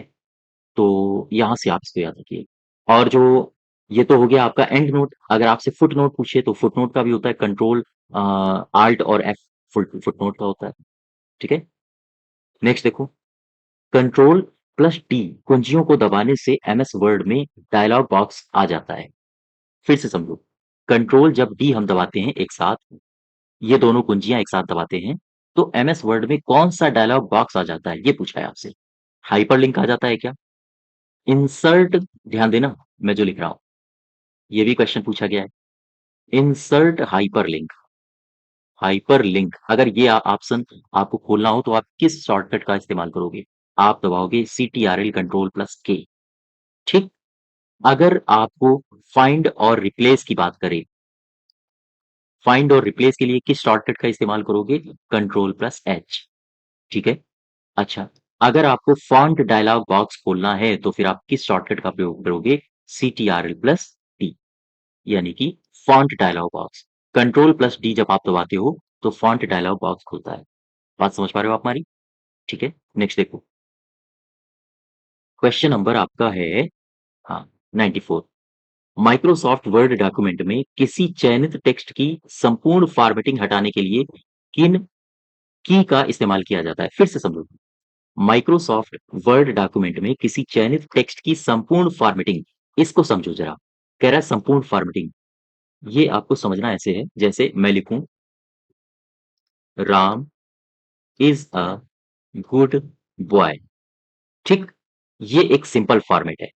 तो यहां से आप इसको याद रखिए। और जो ये तो हो गया आपका एंड नोट। अगर आपसे फुट नोट पूछे तो फुट नोट का भी होता है कंट्रोल आल्ट और एफ, फुट नोट का होता है। ठीक है, नेक्स्ट देखो, कंट्रोल प्लस डी कुंजियों को दबाने से एमएस वर्ड में डायलॉग बॉक्स आ जाता है। फिर से समझो, कंट्रोल जब डी हम दबाते हैं एक साथ, ये दोनों कुंजियां एक साथ दबाते हैं, तो एमएस वर्ड में कौन सा डायलॉग बॉक्स आ जाता है, ये पूछा है आपसे। हाइपरलिंक आ जाता है क्या? इंसर्ट, ध्यान देना मैं जो लिख रहा हूं, ये भी क्वेश्चन पूछा गया है। इंसर्ट हाइपरलिंक, हाइपरलिंक अगर ये ऑप्शन आपको खोलना हो तो आप किस शॉर्टकट का इस्तेमाल करोगे? आप दबाओगे CTRL कंट्रोल प्लस के। ठीक, अगर आपको फाइंड और रिप्लेस की बात करें, फाइंड और रिप्लेस के लिए किस शॉर्टकट का इस्तेमाल करोगे? Control plus H. ठीक है, अच्छा, अगर आपको फॉन्ट डायलॉग बॉक्स खोलना है तो फिर आप किस शॉर्टकट का प्रयोग करोगे? CTRL प्लस डी, यानी कि font dialog box. Control plus D जब आप दबाते हो तो फॉन्ट डायलॉग बॉक्स खुलता है। बात समझ पा रहे हो आप हमारी? ठीक है, नेक्स्ट देखो, क्वेश्चन नंबर आपका है, हाँ, 94। माइक्रोसॉफ्ट वर्ड डॉक्यूमेंट में किसी चयनित टेक्स्ट की संपूर्ण फॉर्मेटिंग हटाने के लिए किन की का इस्तेमाल किया जाता है? फिर से समझो, माइक्रोसॉफ्ट वर्ड डॉक्यूमेंट में किसी चयनित टेक्स्ट की संपूर्ण फॉर्मेटिंग, इसको समझो जरा। कह रहा है संपूर्ण फॉर्मेटिंग, ये आपको समझना ऐसे है जैसे मैं लिखूं, Ram is a good boy. ठीक, ये एक सिंपल फॉर्मेट है।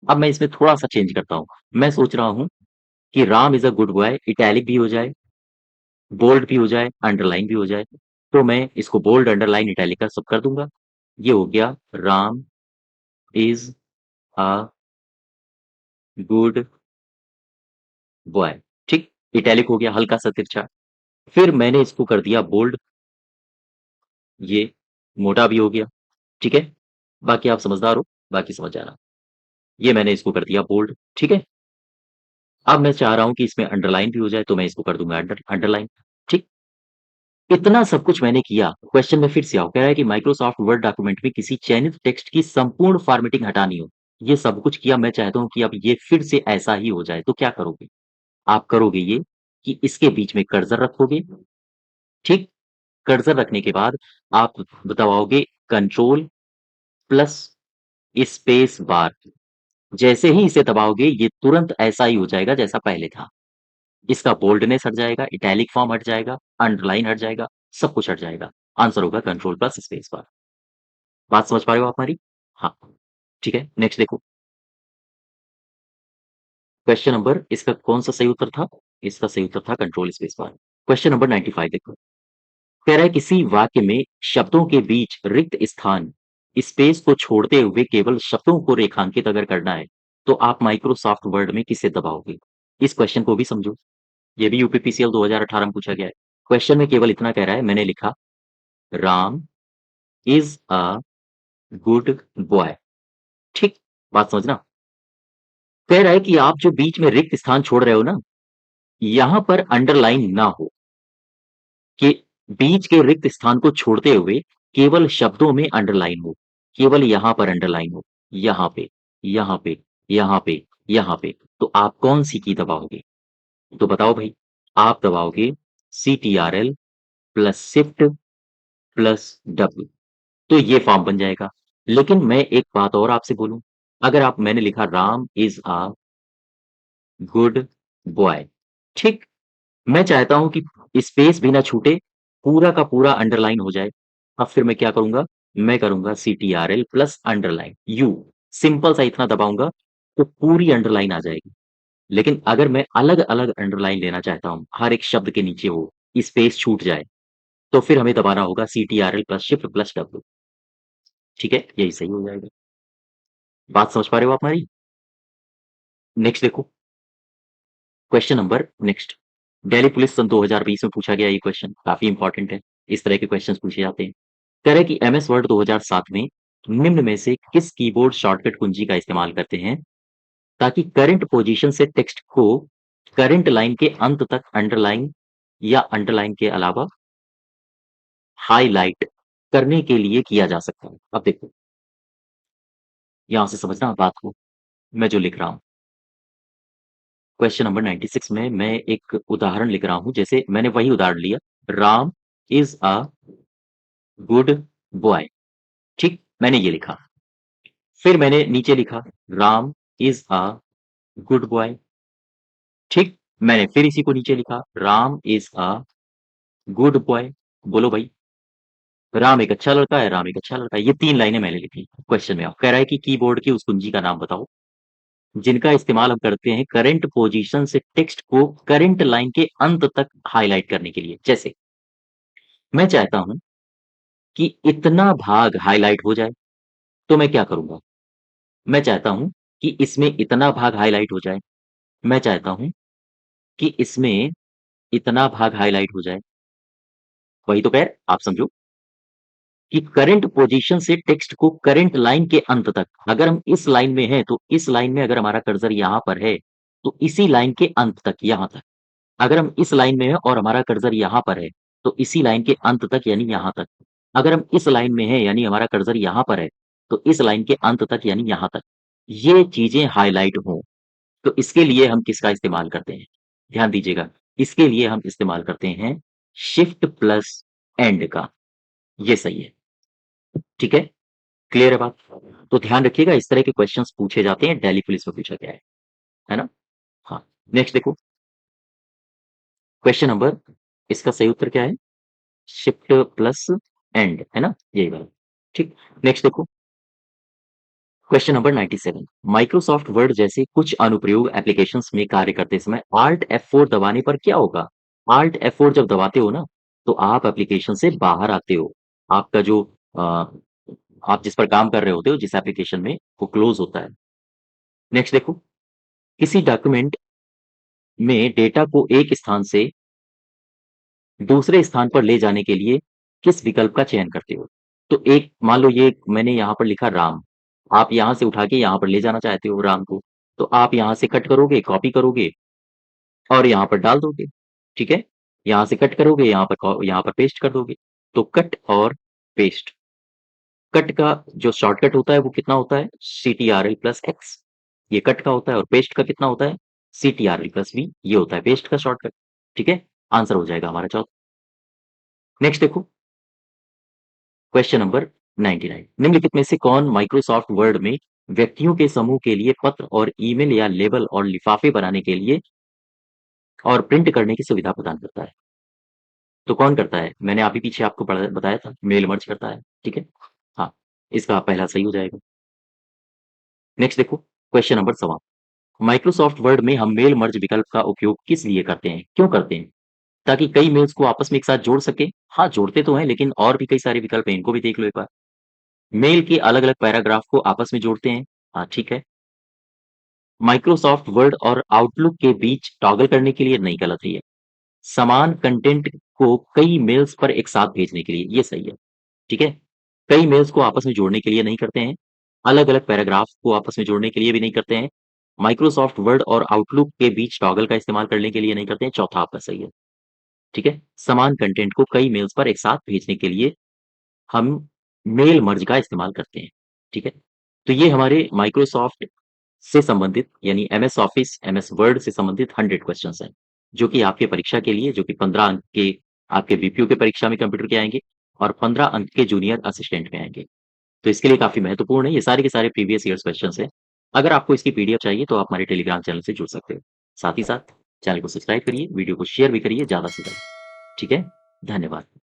अब मैं इसमें थोड़ा सा चेंज करता हूं। मैं सोच रहा हूं कि Ram is a good boy italic भी हो जाए, बोल्ड भी हो जाए, अंडरलाइन भी हो जाए। तो मैं इसको बोल्ड, अंडरलाइन, इटैलिक का सब कर दूंगा। ये हो गया, Ram is a good boy. ठीक, इटैलिक हो गया, हल्का सा तिरछा। फिर मैंने इसको कर दिया बोल्ड, ये मोटा भी हो गया। ठीक है, बाकी आप समझदार हो, बाकी समझ जाना। ये मैंने इसको कर दिया बोल्ड। ठीक है, अब मैं चाह रहा हूं कि इसमें अंडरलाइन भी हो जाए, तो मैं इसको कर दूंगा अंडरलाइन। ठीक, इतना सब कुछ मैंने किया। क्वेश्चन में फिर से आओ, कह रहा है कि माइक्रोसॉफ्ट वर्ड डॉक्यूमेंट में किसी चयनित टेक्स्ट की संपूर्ण फॉर्मेटिंग हटानी हो। ये सब कुछ किया, मैं चाहता हूं कि अब ये फिर से ऐसा ही हो जाए, तो क्या करोगे? आप करोगे ये कि इसके बीच में कर्सर रखोगे। ठीक, कर्सर रखने के बाद आप दबाओगे कंट्रोल प्लस स्पेस बार। जैसे ही इसे दबाओगे ये तुरंत ऐसा ही हो जाएगा जैसा पहले था। इसका बोल्डनेस हट जाएगा, इटैलिक फॉर्म हट जाएगा, अंडरलाइन हट जाएगा, सब कुछ हट जाएगा। आंसर होगा कंट्रोल प्लस स्पेस बार। बात समझ पा रहे हो आप हमारी? हाँ, ठीक है, नेक्स्ट देखो, क्वेश्चन नंबर, इसका कौन सा सही उत्तर था? इसका सही उत्तर था control space bar. Question number 95 देखो, कह रहा है किसी वाक्य में शब्दों के बीच रिक्त स्थान, स्पेस को छोड़ते हुए केवल शब्दों को रेखांकित अगर करना है, तो आप माइक्रोसॉफ्ट वर्ड में किसे दबाओगे? इस क्वेश्चन को भी समझो, ये भी यूपीपीसीएल 2018 में पूछा गया है। क्वेश्चन में केवल इतना कह रहा है, मैंने लिखा Ram is a good boy. ठीक, बात समझना। कह रहा है कि आप जो बीच में रिक्त स्थान छोड़ रहे हो ना, यहां पर अंडरलाइन ना हो, कि बीच के रिक्त स्थान को छोड़ते हुए केवल शब्दों में अंडरलाइन हो, केवल यहां पर अंडरलाइन हो, यहां पे, यहां पे, यहां पे, यहां पे। तो आप कौन सी की दबाओगे? तो बताओ भाई। आप दबाओगे CTRL plus shift plus W, तो ये फॉर्म बन जाएगा। लेकिन मैं एक बात और आपसे बोलूं, अगर आप, मैंने लिखा Ram is a good boy. ठीक, मैं चाहता हूं कि स्पेस भी ना छूटे, पूरा का पूरा अंडरलाइन हो जाए। अब फिर मैं क्या करूंगा, मैं करूंगा CTRL plus underline you, simple सा इतना दबाऊंगा तो पूरी अंडरलाइन आ जाएगी। लेकिन अगर मैं अलग अलग अंडरलाइन लेना चाहता हूं, हर एक शब्द के नीचे हो, स्पेस छूट जाए, तो फिर हमें दबाना होगा CTRL plus shift plus W। ठीक है, यही सही हो जाएगा। बात समझ पा रहे हो आप हमारी? नेक्स्ट देखो, question number next. Delhi police सन 2020 में पूछा गया ये क्वेश्चन, काफी इंपॉर्टेंट है। इस तरह के क्वेश्चंस पूछे जाते हैं। कह रहा है कि MS वर्ड 2007 में निम्न में से किस कीबोर्ड शॉर्टकट कुंजी का इस्तेमाल करते हैं ताकि करंट पोजीशन से टेक्स्ट को करंट लाइन के अंत तक अंडरलाइन या अंडरलाइन के अलावा हाईलाइट करने के लिए किया जा सकता है। अब देखो, यहां से समझना बात को, मैं जो लिख रहा हूं क्वेश्चन नंबर 96 में मैं एक उदाहरण लिख रहा हूं, जैसे मैंने वही उदाहरण लिया, Ram is a good boy. ठीक, मैंने ये लिखा। फिर मैंने नीचे लिखा, Ram is a good boy. ठीक, मैंने फिर इसी को नीचे लिखा, Ram is a good boy. बोलो भाई, राम एक अच्छा लड़का है, राम एक अच्छा लड़का है। ये 3 लाइनें मैंने लिखी क्वेश्चन में। अब कह रहा है कि कीबोर्ड की उस कुंजी का नाम बताओ जिनका इस्तेमाल हम करते हैं करंट पोजीशन से टेक्स्ट को करंट लाइन के अंत तक हाईलाइट करने के लिए। जैसे मैं चाहता हूं कि इतना भाग हाईलाइट हो जाए, तो मैं क्या करूंगा? मैं चाहता हूं कि इसमें इतना भाग हाईलाइट हो जाए, मैं चाहता हूं कि इसमें इतना भाग हाईलाइट हो जाए। वही तो खैर, आप समझो कि करंट पोजीशन से टेक्स्ट को करंट लाइन के अंत तक, अगर हम इस लाइन में हैं तो इस लाइन में, अगर हमारा कर्सर यहां पर है तो इसी लाइन के अंत तक, यहां तक। अगर हम इस लाइन में हैं और हमारा कर्सर यहां पर है तो इसी लाइन के अंत तक, यानी यहां तक। अगर हम इस लाइन में हैं यानी हमारा कर्सर यहां पर है तो इस लाइन के अंत तक, यानी यहां तक ये चीजें हाईलाइट हों, तो इसके लिए हम किसका इस्तेमाल करते हैं? ध्यान दीजिएगा, इसके लिए हम इस्तेमाल करते हैं शिफ्ट प्लस एंड का। ये सही है। ठीक है, क्लियर है बात? तो ध्यान रखिएगा, इस तरह के क्वेश्चंस पूछे जाते हैं, दिल्ली पुलिस में पूछा गया है ना? हाँ, नेक्स्ट देखो, क्वेश्चन नंबर, इसका सही उत्तर क्या है? शिफ्ट प्लस एंड, है ना? यही वाला। ठीक, नेक्स्ट देखो, क्वेश्चन नंबर 97। माइक्रोसॉफ्ट वर्ड जैसे कुछ अनुप्रयोग एप्लीकेशंस में कार्य करते समय Alt F4 दबाने पर क्या होगा? Alt F4 जब दबाते हो ना, तो आप एप्लीकेशन से बाहर आते हो। आपका जो अ, आप जिस पर काम कर रहे होते हो, जिस एप्लीकेशन में, वो क्लोज होता है। नेक्स्ट देखो, किसी डॉक्यूमेंट में डेटा को एक स्थान से दूसरे स्थान पर ले जाने के लिए किस विकल्प का चयन करते हो? तो एक मान लो, ये मैंने यहाँ पर लिखा राम, आप यहाँ से उठा के यहाँ पर ले जाना चाहते हो राम को, तो आप यहाँ से कट करोगे, कॉपी करोगे और यहाँ पर डाल दोगे। ठीक है? यहाँ से कट करोगे, यहाँ पर पेस्ट कर दोगे। तो कट और पेस्ट। कट का जो शॉर्टकट होता है वो कितना होता है? CTRL plus x. ये कट का होता है। और पेस्ट का कितना होता है? CTRL plus V. ये होता है पेस्ट का शॉर्टकट। ठीक है? आंसर हो जाएगा हमारा चौथा। नेक्स्ट देखो, क्वेश्चन नंबर 99। निम्नलिखित में से कौन माइक्रोसॉफ्ट वर्ड में व्यक्तियों के समूह के लिए पत्र और ईमेल या लेबल और लिफाफे बनाने के लिए और प्रिंट करने की सुविधा प्रदान करता है? तो कौन करता है? मैंने अभी पीछे आपको बताया था, मेल मर्ज करता है। ठीक है, हाँ, इसका पहला सही हो जाएगा। नेक्स्ट देखो, क्वेश्चन नंबर 100। माइक्रोसॉफ्ट वर्ड में हम मेल मर्ज विकल्प का उपयोग किस लिए करते हैं, क्यों करते हैं? ताकि कई मेल्स को आपस में एक साथ जोड़ सके। हाँ, जोड़ते तो हैं, लेकिन और भी कई सारे विकल्प हैं, इनको भी देख लो एक बार। मेल के अलग अलग पैराग्राफ को आपस में जोड़ते हैं। हाँ, ठीक है। माइक्रोसॉफ्ट वर्ड और आउटलुक के बीच टॉगल करने के लिए, नहीं, गलत है ये। समान कंटेंट को कई मेल्स पर एक साथ भेजने के लिए, ये सही है। ठीक है, कई मेल्स को आपस में जोड़ने के लिए नहीं करते हैं। अलग अलग पैराग्राफ को आपस में जोड़ने के लिए भी नहीं करते हैं। माइक्रोसॉफ्ट वर्ड और आउटलुक के बीच टॉगल का इस्तेमाल करने के लिए नहीं करते हैं। चौथा आपका सही है। ठीक है, समान कंटेंट को कई मेल्स पर एक साथ भेजने के लिए हम मेल मर्ज का इस्तेमाल करते हैं। ठीक है, तो ये हमारे माइक्रोसॉफ्ट से संबंधित, यानी MS ऑफिस, MS वर्ड से संबंधित 100 क्वेश्चंस हैं, जो कि आपके परीक्षा के लिए, जो कि 15 अंक के आपके BPO के परीक्षा में कंप्यूटर के आएंगे और 15 अंक के जूनियर असिस्टेंट में आएंगे। तो इसके लिए काफी महत्वपूर्ण है। ये सारे के सारे प्रीवियस ईयर्स क्वेश्चंस हैं। अगर आपको इसकी PDF चाहिए तो आप हमारे टेलीग्राम चैनल से जुड़ सकते हो। साथ ही साथ चैनल को सब्सक्राइब करिए, वीडियो को शेयर भी करिए ज़्यादा से ज़्यादा। ठीक है? धन्यवाद।